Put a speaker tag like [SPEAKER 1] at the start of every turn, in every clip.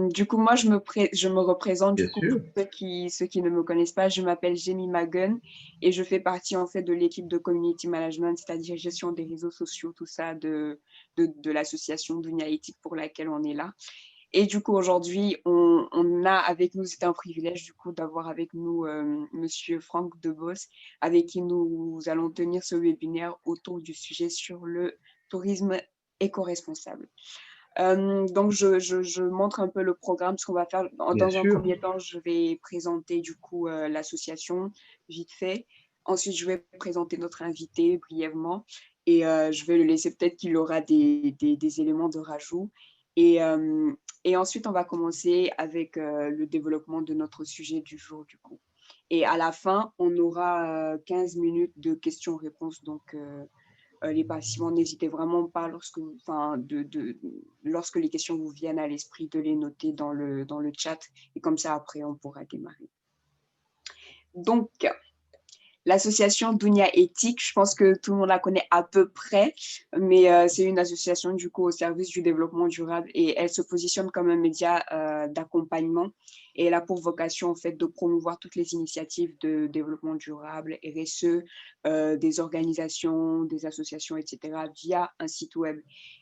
[SPEAKER 1] Du coup, moi, je me représente,
[SPEAKER 2] Bien
[SPEAKER 1] du coup, pour
[SPEAKER 2] sûr,
[SPEAKER 1] ceux qui ne me connaissent pas, je m'appelle Jamie Magun et je fais partie, en fait, de l'équipe de community management, c'est-à-dire gestion des réseaux sociaux, tout ça, de l'association Dunia Éthique pour laquelle on est là. Et du coup, aujourd'hui, on a avec nous, c'était un privilège, du coup, d'avoir avec nous Monsieur Franck Debos, avec qui nous allons tenir ce webinaire autour du sujet sur le tourisme éco-responsable. Donc, je montre un peu le programme, ce qu'on va faire.
[SPEAKER 2] bien
[SPEAKER 1] Dans un
[SPEAKER 2] sûr.
[SPEAKER 1] premier temps, je vais présenter du coup l'association vite fait. Ensuite, je vais présenter notre invité brièvement et je vais le laisser peut-être qu'il aura des éléments de rajout. Et, euh, et ensuite, on va commencer avec le développement de notre sujet du jour du coup. Et à la fin, on aura 15 minutes de questions-réponses. Donc, les participants, n'hésitez vraiment pas lorsque les questions vous viennent à l'esprit de les noter dans le chat et comme ça après on pourra démarrer. Donc, l'association Dunia Éthique, je pense que tout le monde la connaît à peu près, mais c'est une association du coup au service du développement durable et elle se positionne comme un média d'accompagnement et elle a pour vocation en fait de promouvoir toutes les initiatives de développement durable, RSE, des organisations, des associations, etc. via un site web.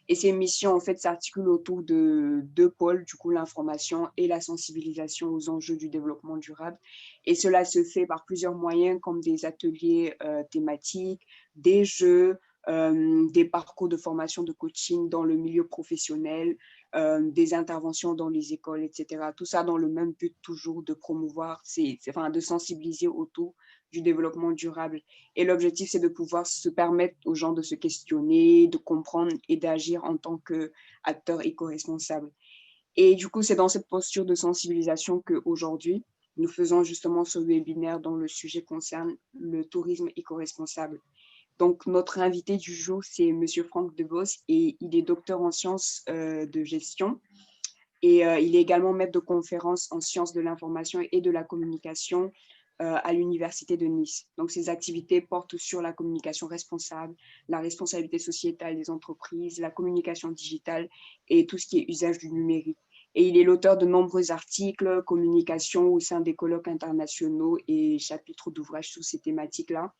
[SPEAKER 1] Et ces missions en fait s'articulent autour de deux pôles, du coup l'information et la sensibilisation aux enjeux du développement durable. Et cela se fait par plusieurs moyens comme des ateliers thématiques, des jeux, des parcours de formation de coaching dans le milieu professionnel, des interventions dans les écoles, etc. Tout ça dans le même but toujours de promouvoir, de sensibiliser autour du développement durable. Et l'objectif, c'est de pouvoir se permettre aux gens de se questionner, de comprendre et d'agir en tant qu'acteurs éco-responsables. Et du coup, c'est dans cette posture de sensibilisation qu'aujourd'hui, nous faisons justement ce webinaire dont le sujet concerne le tourisme éco-responsable. Donc, notre invité du jour, c'est Monsieur Franck Debos et il est docteur en sciences de gestion et il est également maître de conférences en sciences de l'information et de la communication à l'Université de Nice. Donc, ses activités portent sur la communication responsable, la responsabilité sociétale des entreprises, la communication digitale et tout ce qui est usage du numérique. Et il est l'auteur de nombreux articles, communication au sein des colloques internationaux et chapitres d'ouvrages sur ces thématiques-là.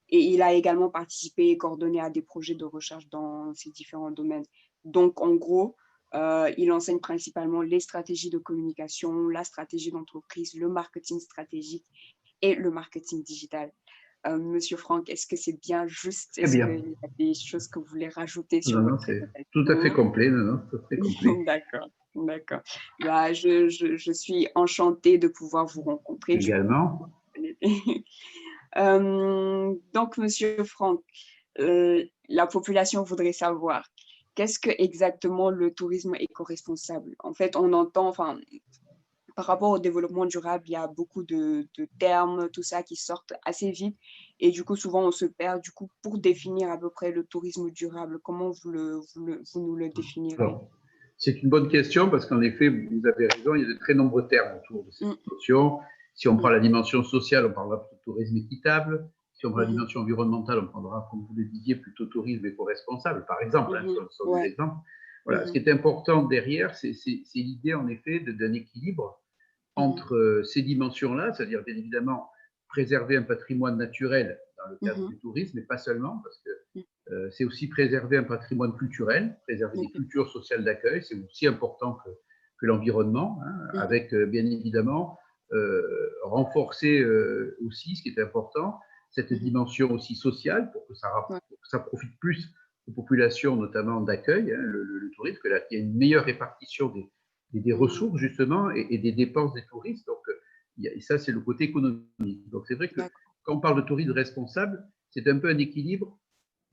[SPEAKER 1] Et il a également participé et coordonné à des projets de recherche dans ces différents domaines. Donc, en gros, il enseigne principalement les stratégies de communication, la stratégie d'entreprise, le marketing stratégique et le marketing digital. Monsieur Franck, est-ce que c'est bien juste?
[SPEAKER 2] Très
[SPEAKER 1] Est-ce qu'il
[SPEAKER 2] bien.
[SPEAKER 1] y a des choses que vous voulez rajouter sur
[SPEAKER 2] Non,
[SPEAKER 1] votre
[SPEAKER 2] non, c'est tout à fait
[SPEAKER 1] présentation?
[SPEAKER 2] complet. Non, non, c'est très complet.
[SPEAKER 1] D'accord, d'accord. Bah, je suis enchantée de pouvoir vous rencontrer du coup.
[SPEAKER 2] Également.
[SPEAKER 1] Donc, Monsieur Franck, la population voudrait savoir qu'est-ce que exactement le tourisme éco-responsable? En fait, on entend, enfin, par rapport au développement durable, il y a beaucoup de termes, tout ça qui sortent assez vite. Et du coup, souvent, on se perd. Du coup, pour définir à peu près le tourisme durable, comment vous nous le définirez?
[SPEAKER 2] Alors, c'est une bonne question parce qu'en effet, vous avez raison, il y a de très nombreux termes autour de cette
[SPEAKER 1] Mm,
[SPEAKER 2] notion. Si on prend
[SPEAKER 1] mm,
[SPEAKER 2] la dimension sociale, on parlera plutôt de tourisme équitable. Si on prend la
[SPEAKER 1] mhm,
[SPEAKER 2] dimension environnementale, on prendra, comme vous le disiez, plutôt tourisme éco-responsable, par exemple. Hein,
[SPEAKER 1] mhm,
[SPEAKER 2] ce sont des
[SPEAKER 1] ouais,
[SPEAKER 2] exemples. Voilà. Ce qui
[SPEAKER 1] mhm,
[SPEAKER 2] est important derrière, c'est l'idée, en effet, d'un équilibre
[SPEAKER 1] mhm,
[SPEAKER 2] entre ces dimensions-là, c'est-à-dire bien évidemment préserver un patrimoine naturel dans le cadre
[SPEAKER 1] mhm,
[SPEAKER 2] du tourisme, mais pas seulement, parce que
[SPEAKER 1] mhm,
[SPEAKER 2] c'est aussi préserver un patrimoine culturel, préserver des
[SPEAKER 1] ok,
[SPEAKER 2] cultures sociales d'accueil, c'est aussi important que l'environnement, hein,
[SPEAKER 1] mhm,
[SPEAKER 2] avec bien évidemment renforcer aussi, ce qui est important, cette
[SPEAKER 1] mhm,
[SPEAKER 2] dimension aussi sociale pour que
[SPEAKER 1] ouais,
[SPEAKER 2] ça profite plus aux populations, notamment d'accueil, hein, le tourisme, qu'il y ait une meilleure répartition des
[SPEAKER 1] mhm,
[SPEAKER 2] ressources justement et des dépenses des touristes. Donc, et ça, c'est le côté économique. Donc, c'est vrai que
[SPEAKER 1] d'accord,
[SPEAKER 2] quand on parle de tourisme responsable, c'est un peu un équilibre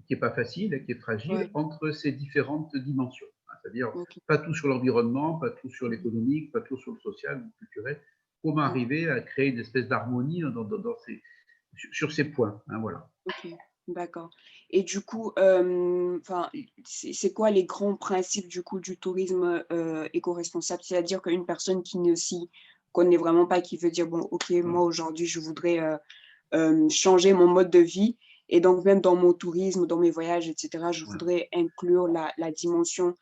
[SPEAKER 2] qui n'est pas facile, qui est fragile,
[SPEAKER 1] ouais,
[SPEAKER 2] entre ces différentes dimensions. C'est-à-dire
[SPEAKER 1] ok,
[SPEAKER 2] pas tout sur l'environnement, pas tout sur
[SPEAKER 1] mhm,
[SPEAKER 2] l'économique, pas tout sur le social ou le culturel. Comment
[SPEAKER 1] ouais,
[SPEAKER 2] arriver à créer une espèce d'harmonie sur ces points, hein, voilà.
[SPEAKER 1] ok, d'accord. Et du coup, enfin, c'est quoi les grands principes du coup du tourisme éco-responsable? C'est-à-dire qu'une personne qui ne s'y connaît vraiment pas, qui veut dire, bon, ok, moi aujourd'hui, je voudrais changer mon mode de vie. Et donc, même dans mon tourisme, dans mes voyages, etc., je
[SPEAKER 2] Voilà.
[SPEAKER 1] voudrais inclure la dimension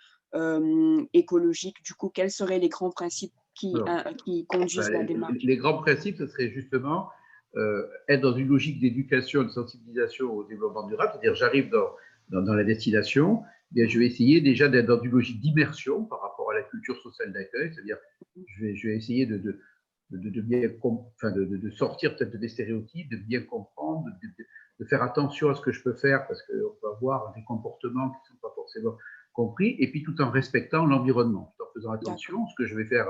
[SPEAKER 1] écologique. Du coup, quels seraient les grands principes qui conduisent la démarche?
[SPEAKER 2] Les grands principes, ce serait justement être dans une logique d'éducation, de sensibilisation au développement durable, c'est-à-dire j'arrive dans la destination, bien, je vais essayer déjà d'être dans une logique d'immersion par rapport à la culture sociale d'accueil, c'est-à-dire je vais essayer de bien, enfin, de sortir peut-être des stéréotypes, de bien comprendre, de faire attention à ce que je peux faire, parce qu'on peut avoir des comportements qui ne sont pas forcément compris, et puis tout en respectant l'environnement, tout en faisant attention à ce que je vais faire,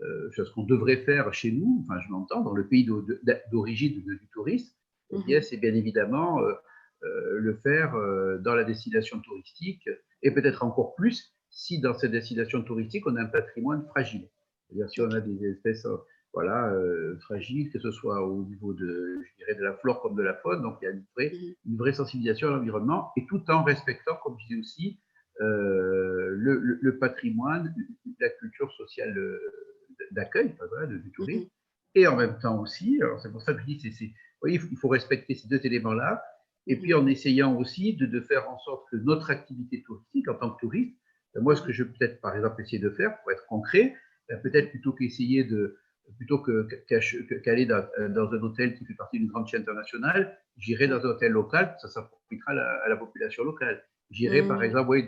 [SPEAKER 2] ce qu'on devrait faire chez nous, enfin je m'entends, dans le pays d'origine du touriste, eh bien, c'est bien évidemment le faire dans la destination touristique, et peut-être encore plus si dans cette destination touristique, on a un patrimoine fragile. C'est-à-dire si on a des espèces fragiles, que ce soit au niveau je dirais, de la flore comme de la faune, donc il y a une vraie sensibilisation à l'environnement, et tout en respectant, comme je dis aussi, le patrimoine, la culture sociale d'accueil, voilà, du tourisme, et en même temps aussi, alors c'est pour ça que je dis, vous voyez, il faut respecter ces deux éléments-là, et puis en essayant aussi de faire en sorte que notre activité touristique, en tant que touriste, moi, ce que je vais peut-être, par exemple, essayer de faire, pour être concret, peut-être plutôt qu'aller dans un hôtel qui fait partie d'une grande chaîne internationale, j'irai dans un hôtel local, ça profitera à la population locale. J'irai, par exemple,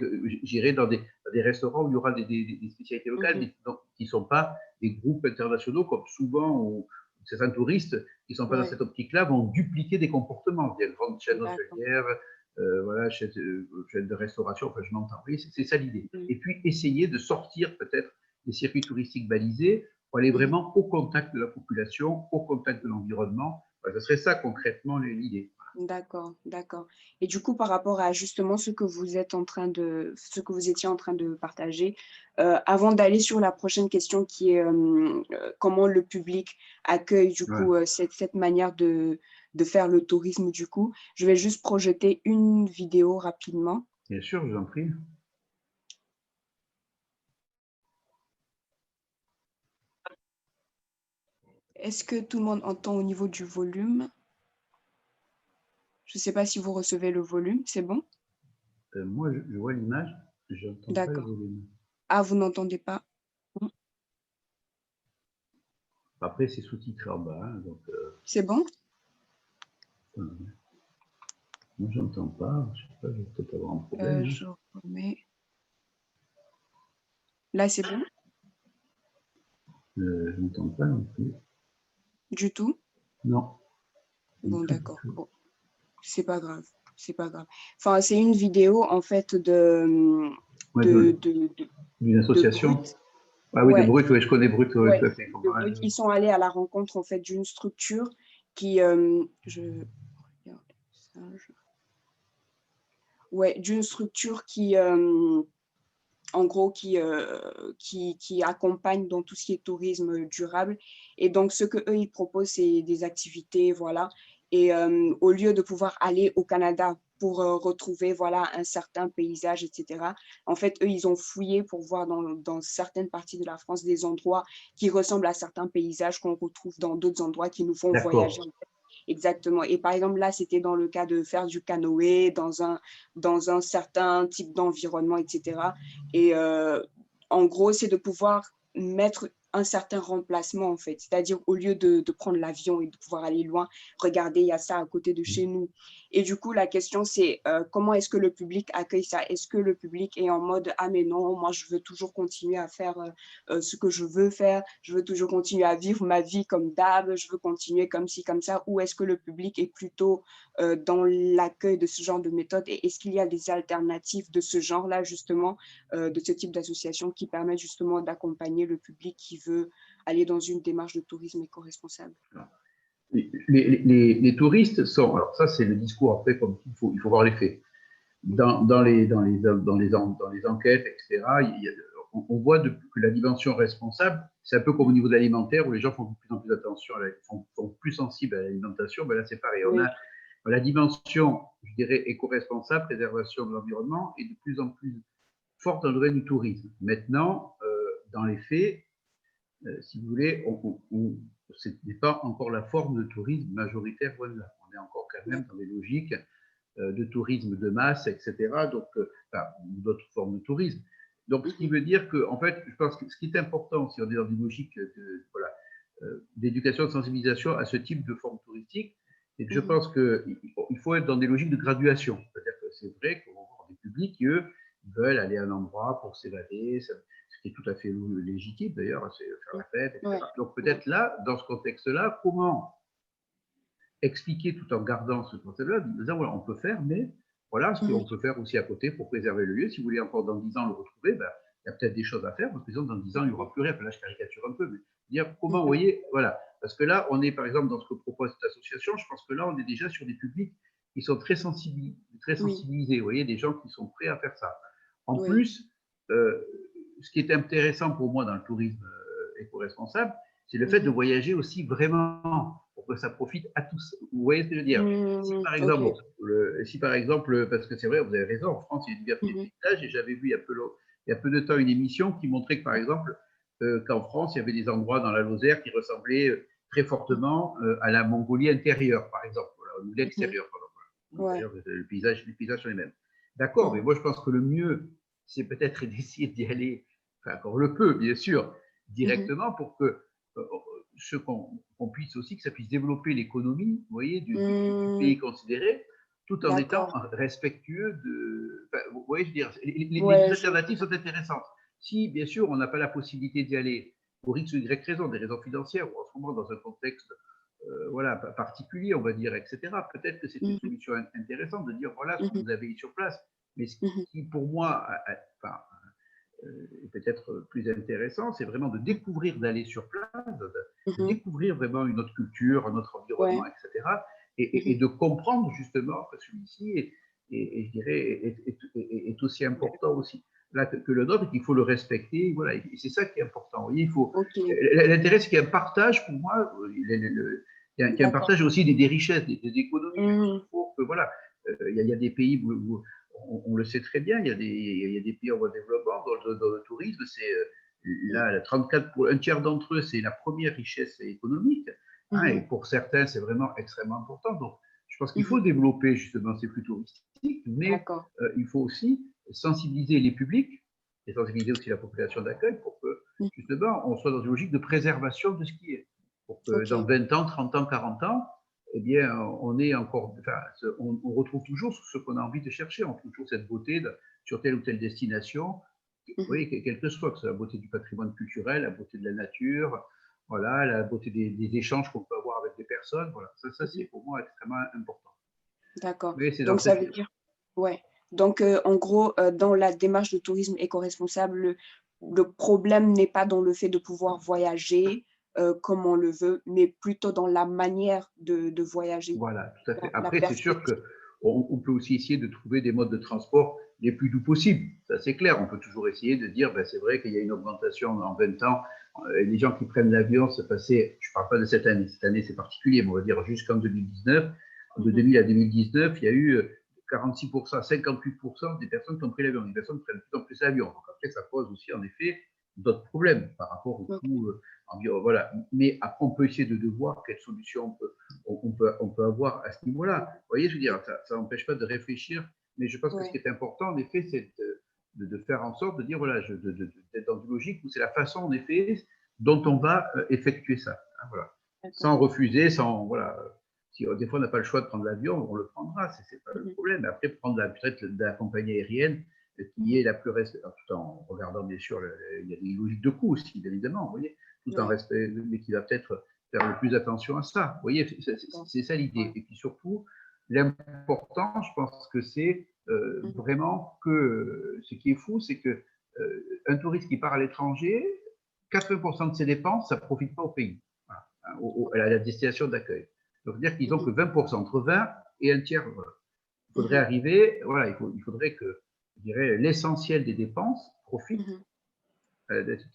[SPEAKER 2] j'irai dans des restaurants où il y aura des spécialités locales, mais qui ne sont pas des groupes internationaux, comme souvent, où certains touristes qui ne sont pas dans cette optique-là vont dupliquer des comportements. Il y a une grande chaîne hôtelière, voilà, chaîne de restauration, enfin, je m'entends. C'est ça l'idée. Et puis, essayer de sortir peut-être des circuits touristiques balisés pour aller vraiment au contact de la population, au contact de l'environnement. Ce serait ça concrètement l'idée.
[SPEAKER 1] D'accord, d'accord. Et du coup, par rapport à justement ce que vous étiez en train de partager, avant d'aller sur la prochaine question qui est comment le public accueille du coup cette manière de faire le tourisme du coup, je vais juste projeter une vidéo rapidement.
[SPEAKER 2] Bien sûr, je vous en prie.
[SPEAKER 1] Est-ce que tout le monde entend au niveau du volume? Je ne sais pas si vous recevez le volume, c'est bon?
[SPEAKER 2] Moi, je vois l'image, je n'entends pas le volume.
[SPEAKER 1] Ah, vous n'entendez pas?
[SPEAKER 2] Après, c'est sous-titré en bas. Donc,
[SPEAKER 1] c'est bon?
[SPEAKER 2] Moi, je n'entends pas. Je ne sais pas, je vais peut-être avoir un problème.
[SPEAKER 1] Je remets. Là, c'est bon?
[SPEAKER 2] Je n'entends pas non plus.
[SPEAKER 1] Du tout?
[SPEAKER 2] Non.
[SPEAKER 1] Bon, d'accord. Bon, c'est pas grave. C'est pas grave. Enfin, c'est une vidéo en fait
[SPEAKER 2] d'une association.
[SPEAKER 1] Brut.
[SPEAKER 2] Ah oui, de Brut, oui, je connais Brut.
[SPEAKER 1] Ouais, de Brut. Ils sont allés à la rencontre en fait d'une structure qui, d'une structure qui, en gros, qui accompagne dans tout ce qui est tourisme durable. Et donc, ce qu'eux, ils proposent, c'est des activités, voilà. Et au lieu de pouvoir aller au Canada pour retrouver, voilà, un certain paysage, etc., en fait, eux, ils ont fouillé pour voir dans certaines parties de la France des endroits qui ressemblent à certains paysages qu'on retrouve dans d'autres endroits qui nous font voyager. Exactement. Et par exemple, là, c'était dans le cas de faire du canoë dans un certain type d'environnement, etc. Et en gros, c'est de pouvoir mettre un certain remplacement, en fait. C'est-à-dire, au lieu de prendre l'avion et de pouvoir aller loin, regardez, il y a ça à côté de chez nous. Et du coup, la question, c'est comment est-ce que le public accueille ça? Est-ce que le public est en mode « Ah, mais non, moi, je veux toujours continuer à faire ce que je veux faire. Je veux toujours continuer à vivre ma vie comme d'hab. Je veux continuer comme ci, comme ça. » Ou est-ce que le public est plutôt dans l'accueil de ce genre de méthode? Et est-ce qu'il y a des alternatives de ce genre-là, justement, de ce type d'association qui permettent justement d'accompagner le public qui veut aller dans une démarche de tourisme éco-responsable?
[SPEAKER 2] Les touristes sont, alors ça c'est le discours, après comme il faut voir les faits. Dans les enquêtes, etc., on voit que la dimension responsable, c'est un peu comme au niveau de l'alimentaire où les gens font de plus en plus attention, sont plus sensibles à l'alimentation, ben là c'est pareil. On a la dimension, je dirais, éco-responsable, préservation de l'environnement, est de plus en plus forte dans le domaine du tourisme. Maintenant, dans les faits, si vous voulez, ce n'est pas encore la forme de tourisme majoritaire, voilà. On est encore quand même dans des logiques de tourisme de masse, etc. Donc, d'autres formes de tourisme. Donc, ce qui veut dire que, en fait, je pense que ce qui est important, si on est dans une logique voilà, d'éducation, de sensibilisation à ce type de forme touristique, c'est que je pense qu'il faut être dans des logiques de graduation. C'est-à-dire que c'est vrai qu'on va avoir des publics qui, eux, veulent aller à un endroit pour s'évader, ce qui est tout à fait légitime d'ailleurs, c'est faire la fête, etc.
[SPEAKER 1] Ouais.
[SPEAKER 2] Donc peut-être là, dans ce contexte-là, comment expliquer tout en gardant ce concept-là, disant voilà, on peut faire, mais voilà ce qu'on peut faire aussi à côté pour préserver le lieu. Si vous voulez encore dans 10 ans le retrouver, ben, il y a peut-être des choses à faire, parce que dans 10 ans, il n'y aura plus rien. Là, je caricature un peu, mais dire comment, vous voyez, voilà. Parce que là, on est par exemple dans ce que propose cette association, je pense que là, on est déjà sur des publics qui sont très sensibilisés, vous voyez, des gens qui sont prêts à faire ça. En plus, ce qui est intéressant pour moi dans le tourisme éco-responsable, c'est le fait de voyager aussi vraiment pour que ça profite à tous. Vous voyez ce que je veux dire? Si par exemple, parce que c'est vrai, vous avez raison, en France, il y a une diversité de paysages, et j'avais vu il y a peu de temps une émission qui montrait que par exemple, qu'en France, il y avait des endroits dans la Lozère qui ressemblaient très fortement à la Mongolie intérieure, par exemple, voilà, ou l'extérieur. D'ailleurs, les paysages sont les mêmes. D'accord, mais moi je pense que le mieux, c'est peut-être d'essayer d'y aller, enfin, quand on le peut, bien sûr, directement pour que qu'on puisse aussi, que ça puisse développer l'économie, vous voyez, du pays considéré, tout en étant respectueux de. Enfin, vous voyez, je veux dire, les alternatives sont intéressantes. Si, bien sûr, on n'a pas la possibilité d'y aller pour X ou Y raison, des raisons financières, ou en ce moment dans un contexte voilà, particulier, on va dire, etc., peut-être que c'est une solution intéressante de dire voilà ce que vous avez sur place. Mais ce qui, pour moi, enfin, peut-être plus intéressant, c'est vraiment de découvrir, d'aller sur place, de découvrir vraiment une autre culture, un autre environnement, etc. Et de comprendre justement que celui-ci je dirais, est aussi important aussi là, que le nôtre, et qu'il faut le respecter. Voilà, et c'est ça qui est important. Vous voyez, il faut. L'intérêt, c'est qu'il y a un partage, pour moi, il y a un partage aussi des richesses, des économies. Il faut que, voilà, il y a des pays où on le sait très bien, il y a des pays en voie de développement dans le tourisme, c'est là, 34 pour un tiers d'entre eux, c'est la première richesse économique, hein, et pour certains, c'est vraiment extrêmement important. Donc, je pense qu'il faut développer justement ces flux touristiques, mais il faut aussi sensibiliser les publics et sensibiliser aussi la population d'accueil pour que justement on soit dans une logique de préservation de ce qui est, pour que dans 20 ans, 30 ans, 40 ans, eh bien, on est encore, enfin, on retrouve toujours ce qu'on a envie de chercher. On trouve toujours cette beauté sur telle ou telle destination. Vous voyez, quelle que soit, que ce soit la beauté du patrimoine culturel, la beauté de la nature, voilà, la beauté des échanges qu'on peut avoir avec des personnes. Voilà, ça c'est pour moi extrêmement important.
[SPEAKER 1] D'accord. Donc, ça veut dire, donc, en gros, dans la démarche de tourisme éco-responsable, le problème n'est pas dans le fait de pouvoir voyager comme on le veut, mais plutôt dans la manière de voyager.
[SPEAKER 2] Voilà, tout à fait. Après, c'est sûr qu'on peut aussi essayer de trouver des modes de transport les plus doux possibles. Ça, c'est clair. On peut toujours essayer de dire, ben, c'est vrai qu'il y a une augmentation en 20 ans. Les gens qui prennent l'avion, se passaient, je ne parle pas de cette année c'est particulier, mais on va dire jusqu'en 2019. De 2000 à 2019, il y a eu 46%, 58% des personnes qui ont pris l'avion. Les personnes prennent de plus en plus l'avion. Donc après, ça pose aussi, en effet, d'autres problèmes par rapport au coût environ. Voilà. Mais après, on peut essayer de voir quelle solution on peut avoir à ce niveau-là. Vous voyez, je veux dire, ça n'empêche pas de réfléchir, mais je pense que ce qui est important, en effet, c'est de faire en sorte de dire, voilà, d'être dans une logique où c'est la façon, en effet, dont on va effectuer ça. Hein, voilà. Sans refuser, sans. Voilà. Si des fois on n'a pas le choix de prendre l'avion, on le prendra, c'est pas le problème. Après, prendre peut-être la compagnie aérienne qui est la plus tout en regardant bien sûr, il y a des logiques de coût aussi, bien évidemment, vous voyez, tout en respect, mais qui va peut-être faire le plus attention à ça. Vous voyez, c'est ça l'idée. Et puis surtout, l'important, je pense que c'est vraiment que ce qui est fou, c'est que un touriste qui part à l'étranger, 80% de ses dépenses, ça ne profite pas au pays, voilà, à la destination d'accueil. Ça veut dire qu'ils n'ont que 20%, entre 20 et un tiers. Voilà. Il faudrait arriver, voilà, il faudrait que, je dirais, l'essentiel des dépenses profite.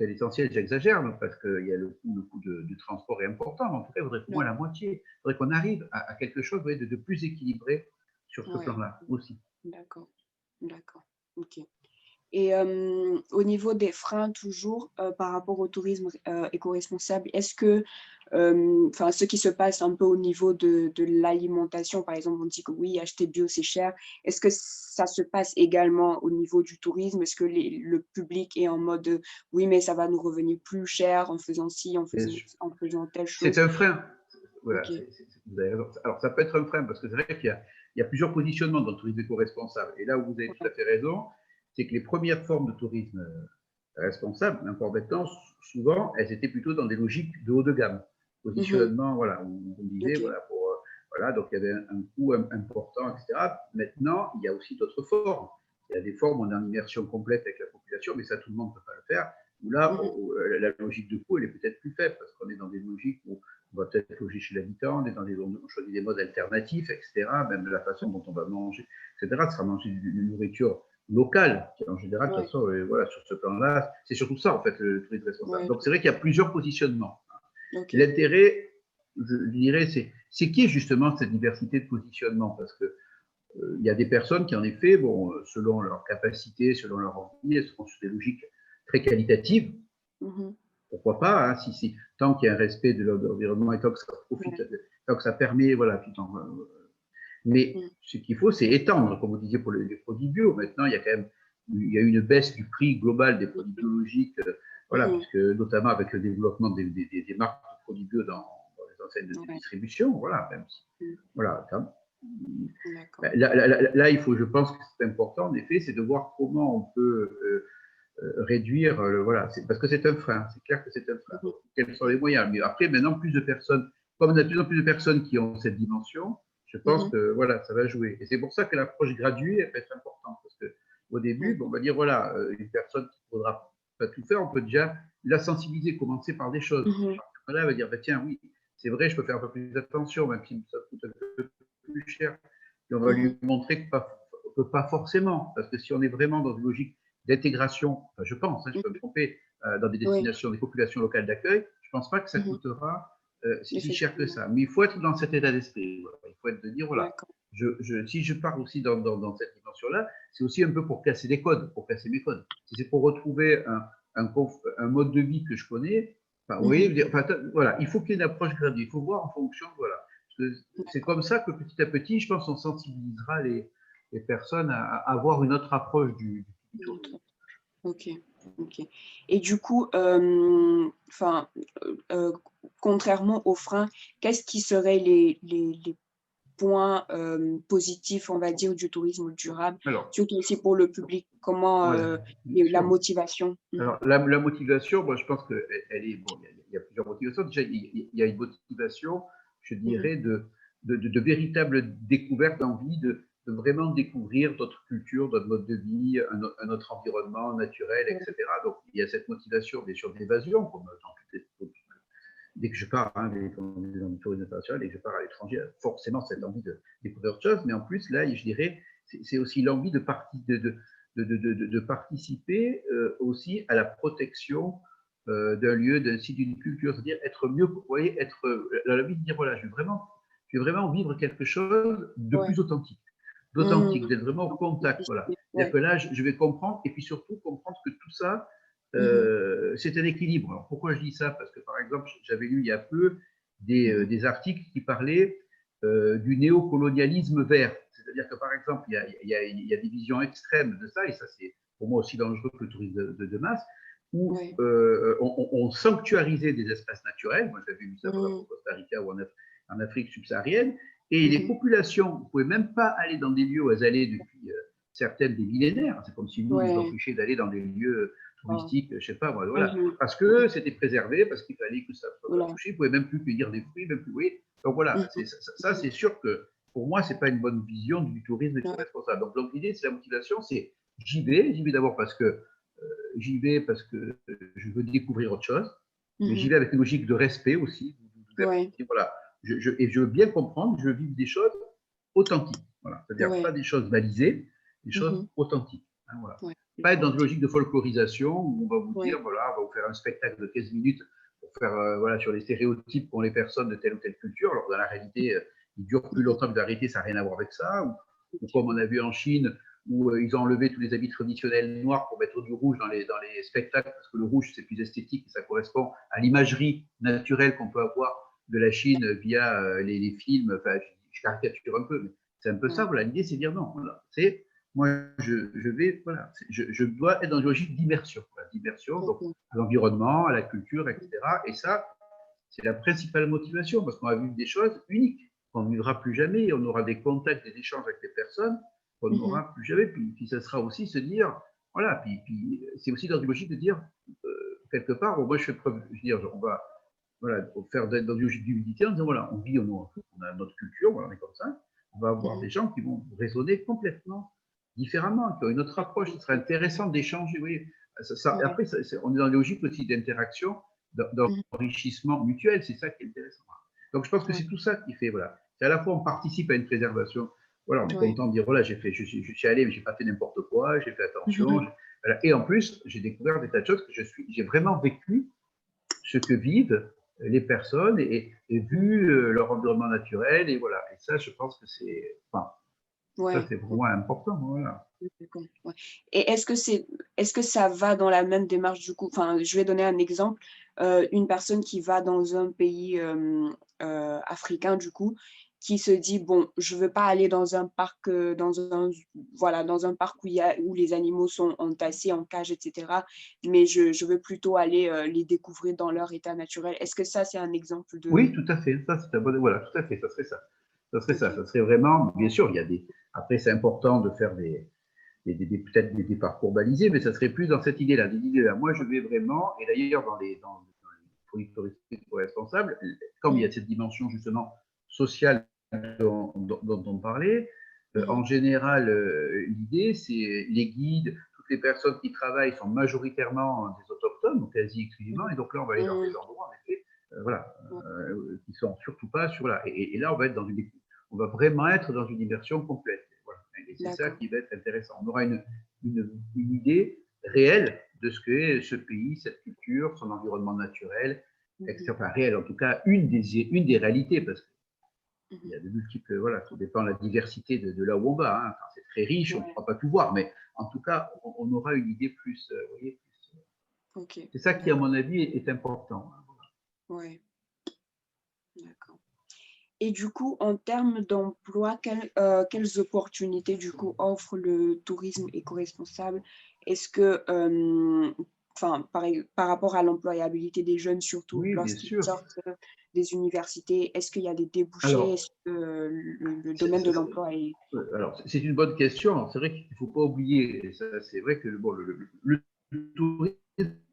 [SPEAKER 2] L'essentiel, j'exagère, parce qu'il y a le coût du transport est important, mais en tout cas, il faudrait au moins la moitié. Il faudrait qu'on arrive à quelque chose de plus équilibré sur ce plan-là aussi.
[SPEAKER 1] D'accord, ok. Et au niveau des freins, toujours par rapport au tourisme éco-responsable, est-ce que enfin, ce qui se passe un peu au niveau de l'alimentation. Par exemple, on dit que oui, acheter bio, c'est cher. Est-ce que ça se passe également au niveau du tourisme? Est-ce que le public est en mode oui, mais ça va nous revenir plus cher en faisant ci, en faisant telle
[SPEAKER 2] C'est
[SPEAKER 1] chose?
[SPEAKER 2] un frein. Voilà,
[SPEAKER 1] Ok.
[SPEAKER 2] vous avez raison. Alors, ça peut être un frein parce que c'est vrai qu'il y a plusieurs positionnements dans le tourisme éco-responsable. Et là où vous avez tout à fait raison, c'est que les premières formes de tourisme responsable, encore maintenant, souvent, elles étaient plutôt dans des logiques de haut de gamme.
[SPEAKER 1] Mhm.
[SPEAKER 2] Positionnement, voilà, où on disait,
[SPEAKER 1] Ok.
[SPEAKER 2] voilà, voilà, donc il y avait un coût important, etc. Maintenant, il y a aussi d'autres formes. Il y a des formes où on est en immersion complète avec la population, mais ça, tout le monde ne peut pas le faire. Où là,
[SPEAKER 1] Mhm.
[SPEAKER 2] la logique de coût, elle est peut-être plus faible, parce qu'on est dans des logiques où on va peut-être loger chez l'habitant, on choisit des modes alternatifs, etc. Même de la façon dont on va manger, etc. Ce sera manger une nourriture locale, qui en général, de toute
[SPEAKER 1] Ouais.
[SPEAKER 2] façon, voilà, sur ce plan-là, c'est surtout ça, en fait, le tourisme responsable.
[SPEAKER 1] Ouais.
[SPEAKER 2] Donc, c'est vrai qu'il y a plusieurs positionnements.
[SPEAKER 1] Ok.
[SPEAKER 2] L'intérêt, je dirais, c'est qui est justement cette diversité de positionnement, parce que il y a des personnes qui, en effet, bon, selon leur capacité, selon leur envie, elles seront sur des logiques très qualitatives.
[SPEAKER 1] Mhm.
[SPEAKER 2] Pourquoi pas, hein, tant qu'il y a un respect de l'environnement et tant que ça profite,
[SPEAKER 1] Ouais.
[SPEAKER 2] tant que ça permet, voilà, mais
[SPEAKER 1] Mm.
[SPEAKER 2] ce qu'il faut, c'est étendre, comme vous disiez pour les produits bio. Maintenant, il y a quand même une baisse du prix global des produits biologiques, voilà,
[SPEAKER 1] Mhm.
[SPEAKER 2] puisque notamment avec le développement des marques de produits bio dans les enseignes de
[SPEAKER 1] Ouais.
[SPEAKER 2] distribution, voilà, même si,
[SPEAKER 1] Mm.
[SPEAKER 2] voilà.
[SPEAKER 1] D'accord.
[SPEAKER 2] Là, il faut, je pense que c'est important, en effet, c'est de voir comment on peut réduire, voilà, parce que c'est un frein, c'est clair que c'est un frein.
[SPEAKER 1] Mhm.
[SPEAKER 2] Quels sont les moyens? Mais après, maintenant, plus de personnes, comme on a de plus en plus de personnes qui ont cette dimension, je pense
[SPEAKER 1] Mhm.
[SPEAKER 2] que voilà, ça va jouer. Et c'est pour ça que l'approche graduée, elle peut être importante. Parce qu'au début, bon, on
[SPEAKER 1] D'accord.
[SPEAKER 2] va dire, voilà, une personne qui ne pourra pas tout faire, on peut déjà la sensibiliser, commencer par des choses.
[SPEAKER 1] Mhm.
[SPEAKER 2] Là, elle va dire, bah, tiens, oui, c'est vrai, je peux faire un peu plus attention, même si ça coûte un peu plus cher. Et on va
[SPEAKER 1] Mhm.
[SPEAKER 2] lui montrer que pas forcément. Parce que si on est vraiment dans une logique d'intégration, enfin, je pense, hein, je peux me
[SPEAKER 1] Mhm.
[SPEAKER 2] tromper, dans des
[SPEAKER 1] Oui.
[SPEAKER 2] destinations, des populations locales d'accueil, je ne pense pas que ça
[SPEAKER 1] Mhm.
[SPEAKER 2] coûtera si cher que
[SPEAKER 1] Effectivement.
[SPEAKER 2] ça. Mais il faut être dans cet état d'esprit. Voilà. Il faut être de dire, voilà,
[SPEAKER 1] D'accord.
[SPEAKER 2] si je pars aussi dans cette dimension-là, c'est aussi un peu pour casser des codes, pour casser mes codes. Si c'est pour retrouver un mode de vie que je connais, enfin, vous
[SPEAKER 1] Mhm.
[SPEAKER 2] voyez, enfin, voilà, il faut qu'il y ait une approche graduée. Il faut voir en fonction, voilà. C'est
[SPEAKER 1] D'accord.
[SPEAKER 2] comme ça que petit à petit, je pense, on sensibilisera les personnes à avoir une autre approche du tourisme.
[SPEAKER 1] Ok. Ok. Et du coup, enfin, contrairement aux freins, qu'est-ce qui seraient les points positifs, on va dire, du tourisme durable,
[SPEAKER 2] Alors,
[SPEAKER 1] surtout aussi pour le public? Comment
[SPEAKER 2] voilà, bien
[SPEAKER 1] la
[SPEAKER 2] sûr.
[SPEAKER 1] motivation? Mhm.
[SPEAKER 2] Alors, la motivation, moi, je pense qu'elle est. Bon, il y a plusieurs motivations. Déjà, il y a une motivation, je
[SPEAKER 1] Mhm.
[SPEAKER 2] dirais, de véritable découverte, d'envie de vraiment découvrir d'autres cultures, d'autres modes de vie, un autre environnement naturel,
[SPEAKER 1] Ouais.
[SPEAKER 2] etc. Donc, il y a cette motivation, bien sûr, d'évasion, comme dans toutes les. Dès que je pars, hein, dans le tourisme international, dès que je pars à l'étranger, forcément cette envie de découvrir autre chose, mais en plus, là, je dirais, c'est aussi l'envie de participer aussi à la protection d'un lieu, d'un site, d'une culture, c'est-à-dire être mieux, vous voyez, être l'envie de dire, voilà, je vais vraiment vivre quelque chose de
[SPEAKER 1] Ouais.
[SPEAKER 2] plus authentique,
[SPEAKER 1] Mhm.
[SPEAKER 2] d'être vraiment au contact, voilà. C'est-à-dire
[SPEAKER 1] Ouais.
[SPEAKER 2] que là, je vais comprendre, et puis surtout comprendre que tout ça,
[SPEAKER 1] Mhm.
[SPEAKER 2] c'est un équilibre. Alors pourquoi je dis ça? Parce que par exemple, j'avais lu il y a peu
[SPEAKER 1] Mhm.
[SPEAKER 2] des articles qui parlaient du néocolonialisme vert. C'est-à-dire que par exemple, il y a des visions extrêmes de ça, et ça c'est pour moi aussi dangereux que le tourisme de masse, où
[SPEAKER 1] Ouais.
[SPEAKER 2] on sanctuarisait des espaces naturels. Moi j'avais vu ça par exemple
[SPEAKER 1] Mhm.
[SPEAKER 2] au Costa Rica ou en Afrique subsaharienne, et les
[SPEAKER 1] Mhm.
[SPEAKER 2] populations ne pouvaient même pas aller dans des lieux où elles allaient depuis certaines des millénaires. C'est comme si nous nous
[SPEAKER 1] Ouais.
[SPEAKER 2] empêchions d'aller dans des lieux
[SPEAKER 1] Ah.
[SPEAKER 2] touristique, je sais pas, voilà.
[SPEAKER 1] Mhm.
[SPEAKER 2] Parce
[SPEAKER 1] Mhm.
[SPEAKER 2] que c'était préservé, parce qu'il fallait que ça soit pas
[SPEAKER 1] Oula.
[SPEAKER 2] touché, ils ne pouvaient même plus cueillir des fruits, même plus, oui. Donc voilà,
[SPEAKER 1] Mhm.
[SPEAKER 2] ça c'est sûr que pour moi, c'est pas une bonne vision du tourisme
[SPEAKER 1] Ouais.
[SPEAKER 2] éco-responsable. Donc l'idée, c'est la motivation, c'est j'y vais d'abord parce que j'y vais parce que je veux découvrir autre chose, mais j'y
[SPEAKER 1] Mhm.
[SPEAKER 2] vais avec une logique de respect aussi,
[SPEAKER 1] Ouais.
[SPEAKER 2] voilà. Et je veux bien comprendre, je veux vivre des choses authentiques, voilà. C'est-à-dire pas
[SPEAKER 1] Ouais.
[SPEAKER 2] des choses balisées, des choses
[SPEAKER 1] Mhm.
[SPEAKER 2] authentiques, hein, voilà.
[SPEAKER 1] Ouais.
[SPEAKER 2] Pas être dans une
[SPEAKER 1] Authentique.
[SPEAKER 2] logique de folklorisation où on va vous dire,
[SPEAKER 1] Ouais.
[SPEAKER 2] voilà, on va vous faire un spectacle de 15 minutes pour faire, voilà, sur les stéréotypes qu'ont les personnes de telle ou telle culture. Alors, dans la réalité, il dure plus
[SPEAKER 1] Mhm.
[SPEAKER 2] longtemps que la réalité, ça n'a rien à voir avec ça. Ou comme on
[SPEAKER 1] Effectivement.
[SPEAKER 2] a vu en Chine, où ils ont enlevé tous les habits traditionnels noirs pour mettre du rouge dans les spectacles, parce que le rouge, c'est plus esthétique, et ça correspond à l'imagerie naturelle qu'on peut avoir de la Chine via les films. Enfin, je caricature un peu, mais c'est un peu ça. Voilà, l'idée, c'est de dire non. Voilà, c'est moi, je vais, voilà, je dois être dans une logique d'immersion, voilà, d'immersion, donc à l'environnement, à la culture, etc. Et ça, c'est la principale motivation, parce qu'on va vivre des choses uniques qu'on ne vivra plus jamais, on aura des contacts, des échanges avec des personnes qu'on n'aura plus jamais, puis ça sera aussi se dire, voilà, puis c'est aussi dans une logique de dire, quelque part, bon, moi je fais preuve, je veux dire, on va voilà, faire dans une logique d'humilité en disant, voilà, on vit, on a notre culture, voilà, on est comme ça, on va avoir des gens qui vont raisonner complètement différemment, qui ont une autre approche, ce sera intéressant d'échanger, vous voyez. Après, on est dans une logique aussi d'interaction, d'enrichissement mutuel, c'est ça qui est intéressant. Donc je pense que c'est tout ça qui fait, voilà. C'est à la fois on participe à une préservation, voilà, on est content de dire, voilà, je suis allé, mais je n'ai pas fait n'importe quoi, j'ai fait attention, voilà. Et en plus, j'ai découvert des tas de choses que j'ai vraiment vécu ce que vivent les personnes et vu leur environnement naturel, et voilà. Et ça, je pense que c'est, enfin, ça c'est vraiment important, voilà.
[SPEAKER 1] Ouais. Et est-ce que ça va dans la même démarche du coup? Enfin, je vais donner un exemple. Une personne qui va dans un pays africain du coup, qui se dit bon, je veux pas aller dans un parc, dans un parc où les animaux sont entassés en cage, etc. Mais je veux plutôt aller les découvrir dans leur état naturel. Est-ce que ça c'est un exemple
[SPEAKER 2] Oui,
[SPEAKER 1] de...
[SPEAKER 2] tout à fait. Ça, c'est un bon, voilà, tout à fait. Ça serait ça. Ça serait ça.
[SPEAKER 1] Ok.
[SPEAKER 2] Ça serait vraiment, bien sûr, il y a des. Après, c'est important de faire peut-être des parcours balisés, mais ça serait plus dans cette idée-là, Moi, je vais vraiment, et d'ailleurs, dans les politiques touristiques responsables, comme il y a cette dimension justement sociale dont on parlait, en général, l'idée, c'est les guides, toutes les personnes qui travaillent sont majoritairement des autochtones, donc quasi exclusivement, et donc là, on va aller dans des endroits, en effet, voilà, qui sont surtout pas sur là. Et là, on va vraiment être dans une immersion complète. Voilà. Et c'est ça qui va être intéressant. On aura une idée réelle de ce qu'est ce pays, cette culture, son environnement naturel, etc. Enfin, réel, en tout cas, une des réalités, parce qu'il y a de multiples, voilà, ça dépend de la diversité de là où on va. Hein. Enfin, c'est très riche, on ne pourra pas tout voir, mais en tout cas, on aura une idée plus, vous voyez, plus, c'est ça qui, à mon avis, est important. Hein.
[SPEAKER 1] Ouais, d'accord. Et du coup, en termes d'emploi, quelles opportunités du coup offre le tourisme éco-responsable? Est-ce que, enfin, par rapport à l'employabilité des jeunes, surtout
[SPEAKER 2] Oui, bien
[SPEAKER 1] lorsqu'ils
[SPEAKER 2] sûr.
[SPEAKER 1] sortent des universités, est-ce qu'il y a des débouchés?
[SPEAKER 2] Alors,
[SPEAKER 1] Est-ce que le domaine de l'emploi est...
[SPEAKER 2] alors, c'est une bonne question. C'est vrai qu'il ne faut pas oublier, et ça, c'est vrai que bon, le tourisme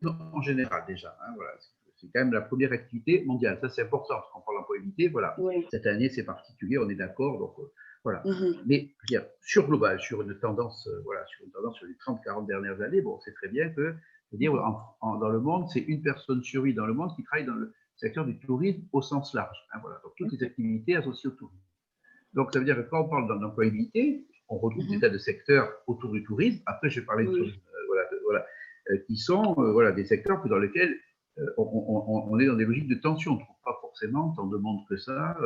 [SPEAKER 2] en général, déjà, hein, voilà, c'est quand même la première activité mondiale. Ça, c'est important, parce qu'on parle d'employabilité. Voilà.
[SPEAKER 1] Oui.
[SPEAKER 2] Cette année, c'est particulier, on est d'accord. Donc, voilà. Mais je veux dire, sur global, sur une tendance, voilà, sur les 30-40 dernières années, bon, c'est très bien que, je veux dire, dans le monde, c'est une personne sur 8 dans le monde qui travaille dans le secteur du tourisme au sens large. Hein, voilà. Donc, toutes les activités associées au tourisme. Donc, ça veut dire que quand on parle d'employabilité, on retrouve des tas de secteurs autour du tourisme. Après, je vais parler de tourisme, qui sont voilà, des secteurs dans lesquels on est dans des logiques de tension. On ne trouve pas forcément tant de monde que ça.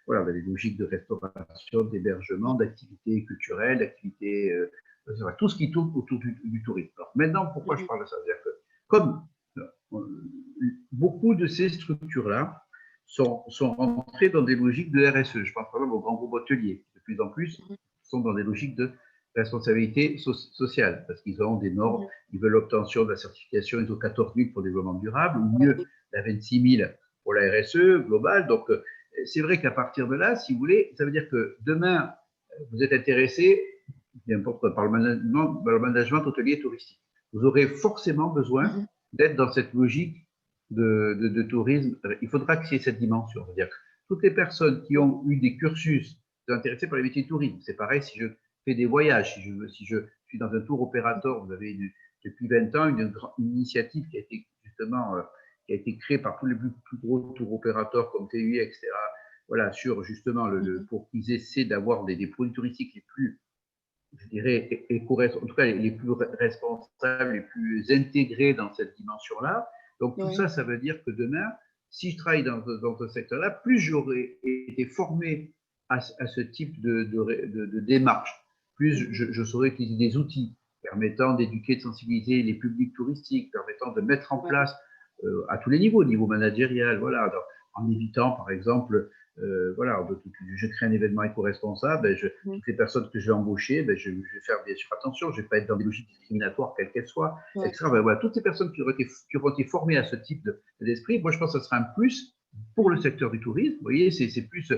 [SPEAKER 2] Voilà, on a des logiques de restauration, d'hébergement, d'activités culturelles, d'activités, tout ce qui tourne autour du tourisme. Alors, maintenant, pourquoi je parle de ça? C'est-à-dire que comme beaucoup de ces structures-là sont rentrées dans des logiques de RSE. Je pense par exemple aux grands groupes hôteliers, qui de plus en plus sont dans des logiques de responsabilité sociale, parce qu'ils ont des normes, ils veulent l'obtention de la certification ISO 14000 pour le développement durable, ou mieux, la 26000 pour la RSE globale. Donc, c'est vrai qu'à partir de là, si vous voulez, ça veut dire que demain, vous êtes intéressé, n'importe quoi, par le management hôtelier touristique. Vous aurez forcément besoin d'être dans cette logique de tourisme. Il faudra qu'il y ait cette dimension. C'est-à-dire que toutes les personnes qui ont eu des cursus sont intéressées par les métiers de tourisme. C'est pareil si je fais des voyages, si je suis dans un tour opérateur, vous avez depuis 20 ans une initiative qui a été justement qui a été créée par tous les plus gros tours opérateurs comme TUI, etc. Voilà, sur justement pour qu'ils essaient d'avoir des produits touristiques les plus, je dirais, en tout cas les plus responsables, les plus intégrés dans cette dimension-là. Donc tout ça, ça veut dire que demain, si je travaille dans ce secteur-là, plus j'aurais été formé à ce type de démarche, plus je saurai utiliser des outils permettant d'éduquer, de sensibiliser les publics touristiques, permettant de mettre en place à tous les niveaux, au niveau managérial, voilà, en évitant, par exemple, voilà, je crée un événement éco-responsable, toutes les personnes que je vais embaucher, je vais faire bien sûr attention, je ne vais pas être dans des logiques discriminatoires, quelles qu'elles soient, etc. Voilà, toutes ces personnes qui auront été formées à ce type d'esprit, moi je pense que ce sera un plus pour le secteur du tourisme. Vous voyez, c'est plus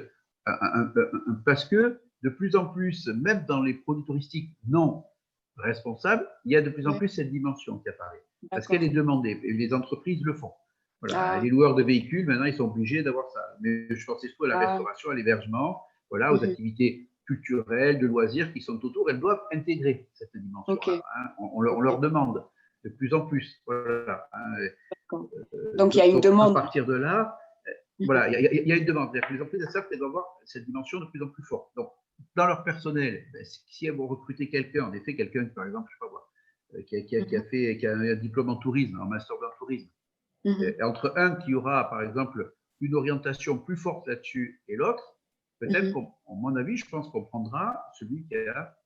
[SPEAKER 2] parce que de plus en plus, même dans les produits touristiques non responsables, il y a de plus en plus cette dimension qui apparaît, parce qu'elle est demandée, et les entreprises le font. Voilà, les loueurs de véhicules, maintenant, ils sont obligés d'avoir ça. Mais je pensais surtout à la restauration, à l'hébergement, voilà, aux activités culturelles, de loisirs qui sont autour. Elles doivent intégrer cette dimension-là. Hein. On leur demande de plus en plus. Voilà.
[SPEAKER 1] Donc, il y a une demande.
[SPEAKER 2] À partir de là, voilà, il y a une demande. C'est-à-dire que les entreprises savent qu'elles doivent avoir cette dimension de plus en plus forte. Donc, dans leur personnel, si elles vont recruter quelqu'un, en effet, quelqu'un, par exemple, je ne sais pas moi, qui a un diplôme en tourisme, un master en tourisme, et entre un qui aura, par exemple, une orientation plus forte là-dessus et l'autre, peut-être qu'à mon avis, je pense qu'on prendra celui qui a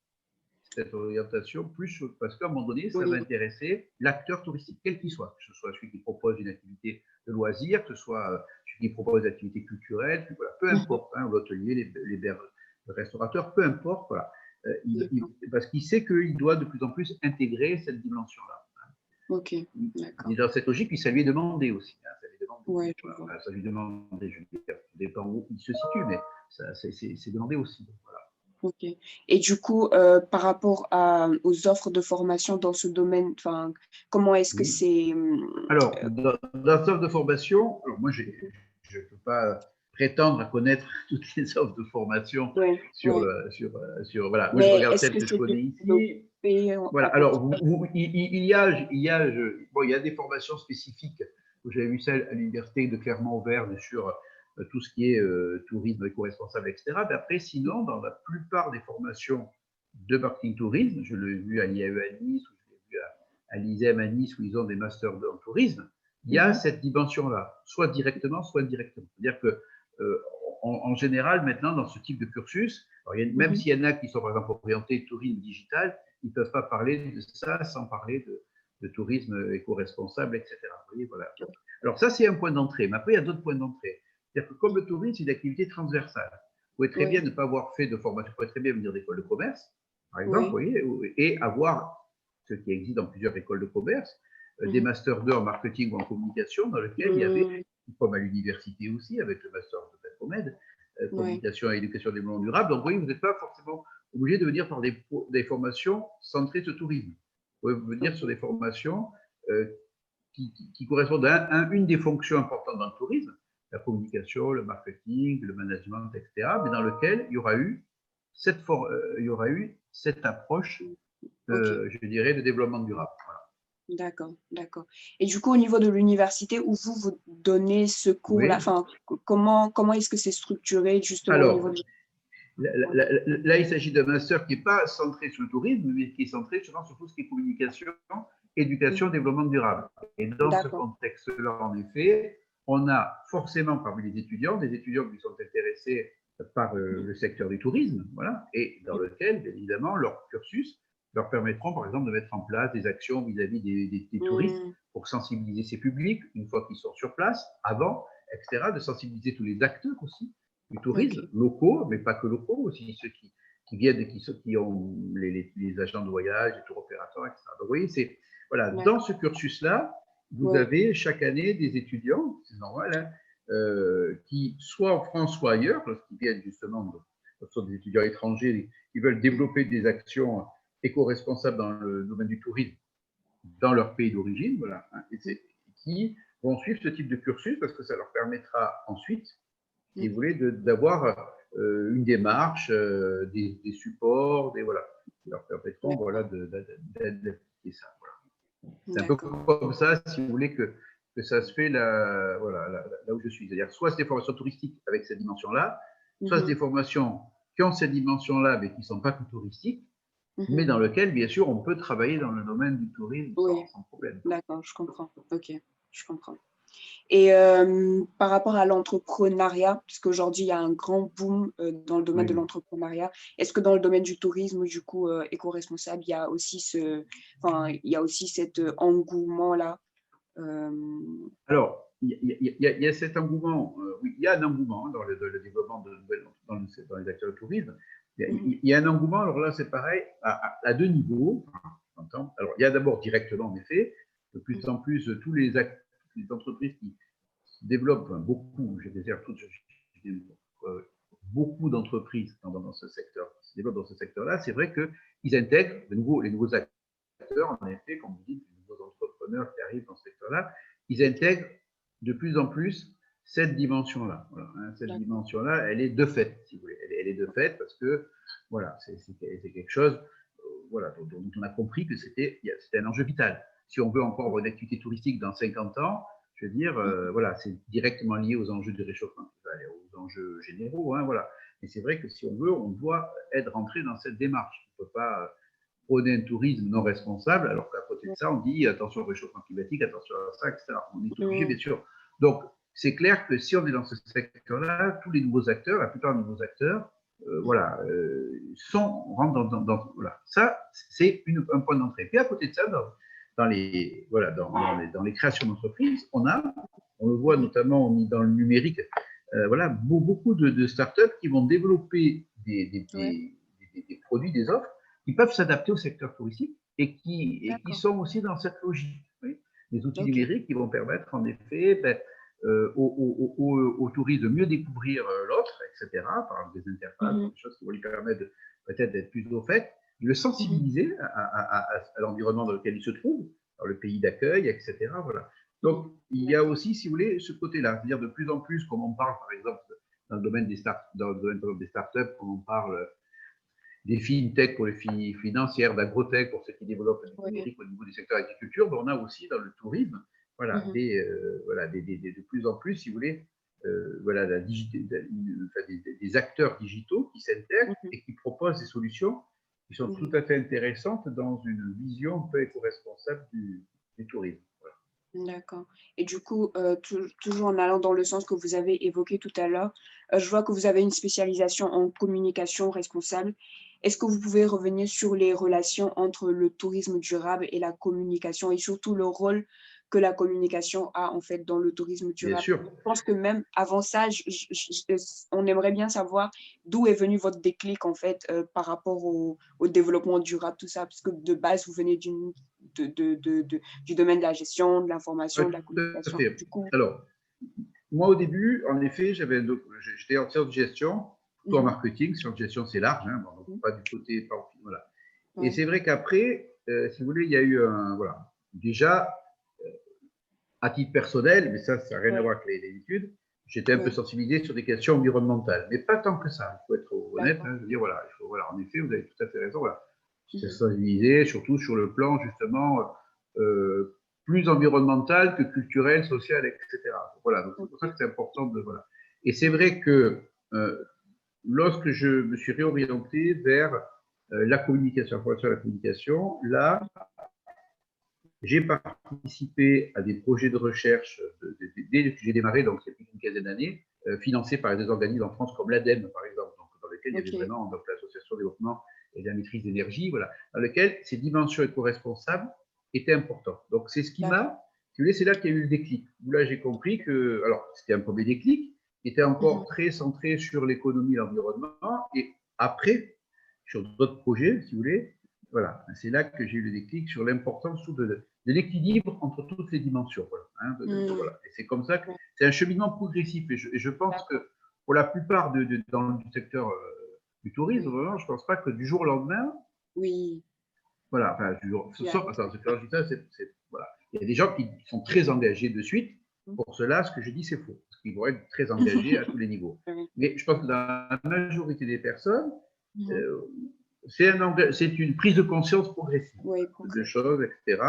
[SPEAKER 2] cette orientation plus, parce qu'à un moment donné, ça va intéresser l'acteur touristique, quel qu'il soit, que ce soit celui qui propose une activité de loisir, que ce soit celui qui propose une activité culturelle, voilà, peu importe, hein, l'hôtelier, le restaurateur, peu importe, voilà, parce qu'il sait qu'il doit de plus en plus intégrer cette dimension-là.
[SPEAKER 1] Ok, d'accord.
[SPEAKER 2] Et dans cette logique, puis ça lui est demandé aussi. Hein, ça lui demande,
[SPEAKER 1] ouais,
[SPEAKER 2] voilà, ça lui demande, je veux dire, ça dépend où il se situe, mais c'est demandé aussi. Voilà.
[SPEAKER 1] Ok. Et du coup, par rapport aux offres de formation dans ce domaine, comment est-ce que c'est…
[SPEAKER 2] Alors, dans cette offre de formation, alors moi, je ne peux pas prétendre à connaître toutes les offres de formation sur voilà. Moi, je regarde celles que je connais ici. Voilà. Alors, il y a des formations spécifiques. J'avais vu celle à l'université de Clermont-Auvergne sur tout ce qui est tourisme éco-responsable, etc. Mais après, sinon, dans la plupart des formations de marketing tourisme, je l'ai vu à l'IAE à Nice, ou je l'ai vu à l'ISEM à Nice, où ils ont des masters en tourisme, il y a cette dimension-là, soit directement, soit indirectement. C'est-à-dire que en général, maintenant, dans ce type de cursus, même s'il y en a qui sont, par exemple, orientés tourisme digital, ils ne peuvent pas parler de ça sans parler de tourisme éco-responsable, etc. Vous voyez, voilà. Alors ça, c'est un point d'entrée. Mais après, il y a d'autres points d'entrée. C'est-à-dire que comme le tourisme, c'est une activité transversale. Vous pouvez très bien ne pas avoir fait de formation, vous pouvez très bien venir d'école de commerce, par exemple, vous voyez, et avoir, ce qui existe dans plusieurs écoles de commerce, des masters 2 en marketing ou en communication, dans lesquels il y avait, comme à l'université aussi, avec le master de Petromède, communication et éducation développement durable. Donc, vous voyez, vous n'êtes pas forcément obligé de venir par des formations centrées sur le tourisme. Vous pouvez venir sur des formations qui correspondent à une des fonctions importantes dans le tourisme, la communication, le marketing, le management, etc., mais dans lequel il y aura eu cette approche, je dirais, de développement durable. Voilà.
[SPEAKER 1] D'accord, d'accord. Et du coup, au niveau de l'université où vous donnez ce cours-là, comment est-ce que c'est structuré justement au niveau de…
[SPEAKER 2] Là, il s'agit d'un master qui n'est pas centré sur le tourisme, mais qui est centré sur tout ce qui est communication, éducation, développement durable. Et dans ce contexte-là, en effet, on a forcément parmi les étudiants, des étudiants qui sont intéressés par le secteur du tourisme, voilà, et dans lequel, bien évidemment, leur cursus leur permettront, par exemple, de mettre en place des actions vis-à-vis des touristes pour sensibiliser ces publics, une fois qu'ils sont sur place, avant, etc., de sensibiliser tous les acteurs aussi du tourisme, locaux, mais pas que locaux, aussi ceux qui viennent, qui ont les agents de voyage, les tour opérateurs, etc. Donc, vous voyez, voilà, dans ce cursus-là, vous avez chaque année des étudiants, c'est normal, qui, soit en France, soit ailleurs, lorsqu'ils viennent justement, ce sont des étudiants étrangers qui veulent développer des actions éco-responsables dans le domaine du tourisme dans leur pays d'origine, voilà, et qui vont suivre ce type de cursus parce que ça leur permettra ensuite, si vous voulez, d'avoir une démarche, des supports, voilà, qui leur permettront d'appliquer ça. Voilà. C'est un peu comme ça, si vous voulez, que ça se fait là où je suis. C'est-à-dire, soit c'est des formations touristiques avec cette dimension-là, soit c'est des formations qui ont cette dimension-là, mais qui ne sont pas que touristiques, mais dans lequel, bien sûr, on peut travailler dans le domaine du tourisme sans problème.
[SPEAKER 1] D'accord, je comprends. Ok, je comprends. Et par rapport à l'entrepreneuriat, puisqu'aujourd'hui, il y a un grand boom dans le domaine de
[SPEAKER 2] Oui.
[SPEAKER 1] l'entrepreneuriat, est-ce que dans le domaine du tourisme, du coup, éco-responsable, il y a aussi cet engouement-là?
[SPEAKER 2] Alors, il y a cet engouement, oui, il y a un engouement dans le développement dans les acteurs de tourisme.
[SPEAKER 1] Mhm,
[SPEAKER 2] Il y a un engouement, alors là, c'est pareil, à deux niveaux. Alors, il y a d'abord directement, en effet, de plus en plus, les entreprises qui se développent beaucoup, je désire toutes, euh, beaucoup d'entreprises dans ce secteur, qui se développent dans ce secteur-là, c'est vrai qu'ils intègrent les nouveaux acteurs, en effet, comme vous dites, les nouveaux entrepreneurs qui arrivent dans ce secteur-là, ils intègrent de plus en plus cette dimension-là. Voilà, hein, cette
[SPEAKER 1] d'accord.
[SPEAKER 2] dimension-là, elle est de fait, si vous voulez. Elle est de fait parce que, voilà, c'est quelque chose voilà, dont on a compris que c'était un enjeu vital. Si on veut encore avoir une activité touristique dans 50 ans, je veux dire,
[SPEAKER 1] Mhm,
[SPEAKER 2] voilà, c'est directement lié aux enjeux du réchauffement, aux enjeux généraux, hein, voilà. Et c'est vrai que si on veut, on doit être rentré dans cette démarche. On ne peut pas prôner un tourisme non responsable, alors qu'à côté de ça, on dit attention au réchauffement climatique, attention à ça, etc. On est obligé, bien
[SPEAKER 1] mhm,
[SPEAKER 2] sûr. Donc, c'est clair que si on est dans ce secteur-là, tous les nouveaux acteurs, la plupart des nouveaux acteurs, voilà, rentrent voilà. Ça, c'est un point d'entrée. Puis à côté de ça, voilà, dans les créations d'entreprises, on le voit
[SPEAKER 1] mhm,
[SPEAKER 2] notamment dans le numérique, voilà, beaucoup de startups qui vont développer
[SPEAKER 1] ouais,
[SPEAKER 2] des produits, des offres qui peuvent s'adapter au secteur touristique et qui
[SPEAKER 1] d'accord.
[SPEAKER 2] sont aussi dans cette logique. Oui. Les outils
[SPEAKER 1] Ok.
[SPEAKER 2] numériques qui vont permettre en effet aux touristes de mieux découvrir l'autre, etc., par exemple des interfaces,
[SPEAKER 1] Mhm,
[SPEAKER 2] des choses qui vont lui permettre peut-être d'être plus au fait, de le
[SPEAKER 1] mhm,
[SPEAKER 2] sensibiliser à l'environnement dans lequel il se trouve, dans le pays d'accueil, etc. Voilà. Donc,
[SPEAKER 1] mhm,
[SPEAKER 2] il y a
[SPEAKER 1] d'accord.
[SPEAKER 2] aussi, si vous voulez, ce côté-là, c'est-à-dire de plus en plus, comme on parle, par exemple, dans le domaine dans le domaine des startups, comme on parle des fintech pour les filles financières, d'agrotech pour ceux qui développent du
[SPEAKER 1] Ouais.
[SPEAKER 2] numérique au niveau du secteur agriculture, ben on a aussi dans le tourisme voilà,
[SPEAKER 1] Mhm,
[SPEAKER 2] de plus en plus, si vous voulez, voilà, des acteurs digitaux qui s'intègrent
[SPEAKER 1] mhm,
[SPEAKER 2] et qui proposent des solutions qui sont tout
[SPEAKER 1] mhm.
[SPEAKER 2] à fait intéressantes dans une vision un peu éco-responsable du tourisme. Voilà.
[SPEAKER 1] D'accord. Et du coup, toujours en allant dans le sens que vous avez évoqué tout à l'heure, je vois que vous avez une spécialisation en communication responsable. Est-ce que vous pouvez revenir sur les relations entre le tourisme durable et la communication et surtout le rôle que la communication a en fait dans le tourisme
[SPEAKER 2] Bien
[SPEAKER 1] durable?
[SPEAKER 2] sûr.
[SPEAKER 1] Je pense que même avant ça, on aimerait bien savoir d'où est venu votre déclic en fait par rapport au développement durable, tout ça, parce que de base, vous venez du domaine de la gestion, de
[SPEAKER 2] Ouais,
[SPEAKER 1] l'information, de la
[SPEAKER 2] tout à
[SPEAKER 1] communication.
[SPEAKER 2] fait.
[SPEAKER 1] Du coup,
[SPEAKER 2] Alors, moi, au début, en effet, j'étais en sciences de gestion, plutôt en
[SPEAKER 1] mhm,
[SPEAKER 2] marketing. Sciences de gestion, c'est large, hein, bon, donc
[SPEAKER 1] mhm,
[SPEAKER 2] pas du côté. Voilà. Et
[SPEAKER 1] ouais,
[SPEAKER 2] c'est vrai qu'après, si vous voulez, il y a eu un. Voilà. Déjà, à titre personnel, mais ça n'a rien à
[SPEAKER 1] ouais,
[SPEAKER 2] voir avec les études, j'étais un peu
[SPEAKER 1] ouais,
[SPEAKER 2] sensibilisé sur des questions environnementales, mais pas tant que ça, il faut être honnête.
[SPEAKER 1] d'accord.
[SPEAKER 2] Hein, je veux dire, voilà, voilà, en effet, vous avez tout à fait raison. Voilà. J'étais
[SPEAKER 1] Mhm,
[SPEAKER 2] sensibilisé, surtout sur le plan, justement, euh, plus environnemental que culturel, social, etc. Voilà, donc c'est pour ça que
[SPEAKER 1] ok,
[SPEAKER 2] c'est important de. Voilà. Et c'est vrai que lorsque je me suis réorienté vers la communication, la formation à la communication, là, j'ai participé à des projets de recherche dès que j'ai démarré, donc c'est plus d'une quinzaine d'années, financés par des organismes en France comme l'ADEME, par exemple, donc, dans lesquels il y avait
[SPEAKER 1] ok,
[SPEAKER 2] vraiment donc, l'association de développement et de la maîtrise d'énergie, voilà, dans lequel ces dimensions éco-responsables étaient importantes. Donc c'est ce qui
[SPEAKER 1] d'accord.
[SPEAKER 2] m'a, si vous voulez, c'est là qu'il y a eu le déclic. Où là j'ai compris que, alors c'était un premier déclic, qui était
[SPEAKER 1] Mhm,
[SPEAKER 2] encore très centré sur l'économie et l'environnement, et après, sur d'autres projets, si vous voulez, voilà, c'est là que j'ai eu le déclic sur l'importance de l'équilibre entre toutes les dimensions. Voilà, hein,
[SPEAKER 1] mhm,
[SPEAKER 2] voilà. Et c'est comme ça que
[SPEAKER 1] ouais,
[SPEAKER 2] c'est un cheminement progressif. Et je pense
[SPEAKER 1] d'accord.
[SPEAKER 2] que pour la plupart dans le secteur du tourisme,
[SPEAKER 1] Oui,
[SPEAKER 2] vraiment, je ne pense pas que du jour au lendemain,
[SPEAKER 1] oui,
[SPEAKER 2] voilà, enfin, du jour,
[SPEAKER 1] il y a-
[SPEAKER 2] sauf, attends, quand je dis ça, voilà. Il y a des gens qui sont très engagés de suite. Pour cela, ce que je dis, c'est faux. Parce qu'ils vont être très engagés à tous les niveaux.
[SPEAKER 1] Oui,
[SPEAKER 2] Mais je pense que dans la majorité des personnes,
[SPEAKER 1] mhm,
[SPEAKER 2] euh, c'est une prise de conscience progressive
[SPEAKER 1] oui,
[SPEAKER 2] de
[SPEAKER 1] concret.
[SPEAKER 2] choses, etc.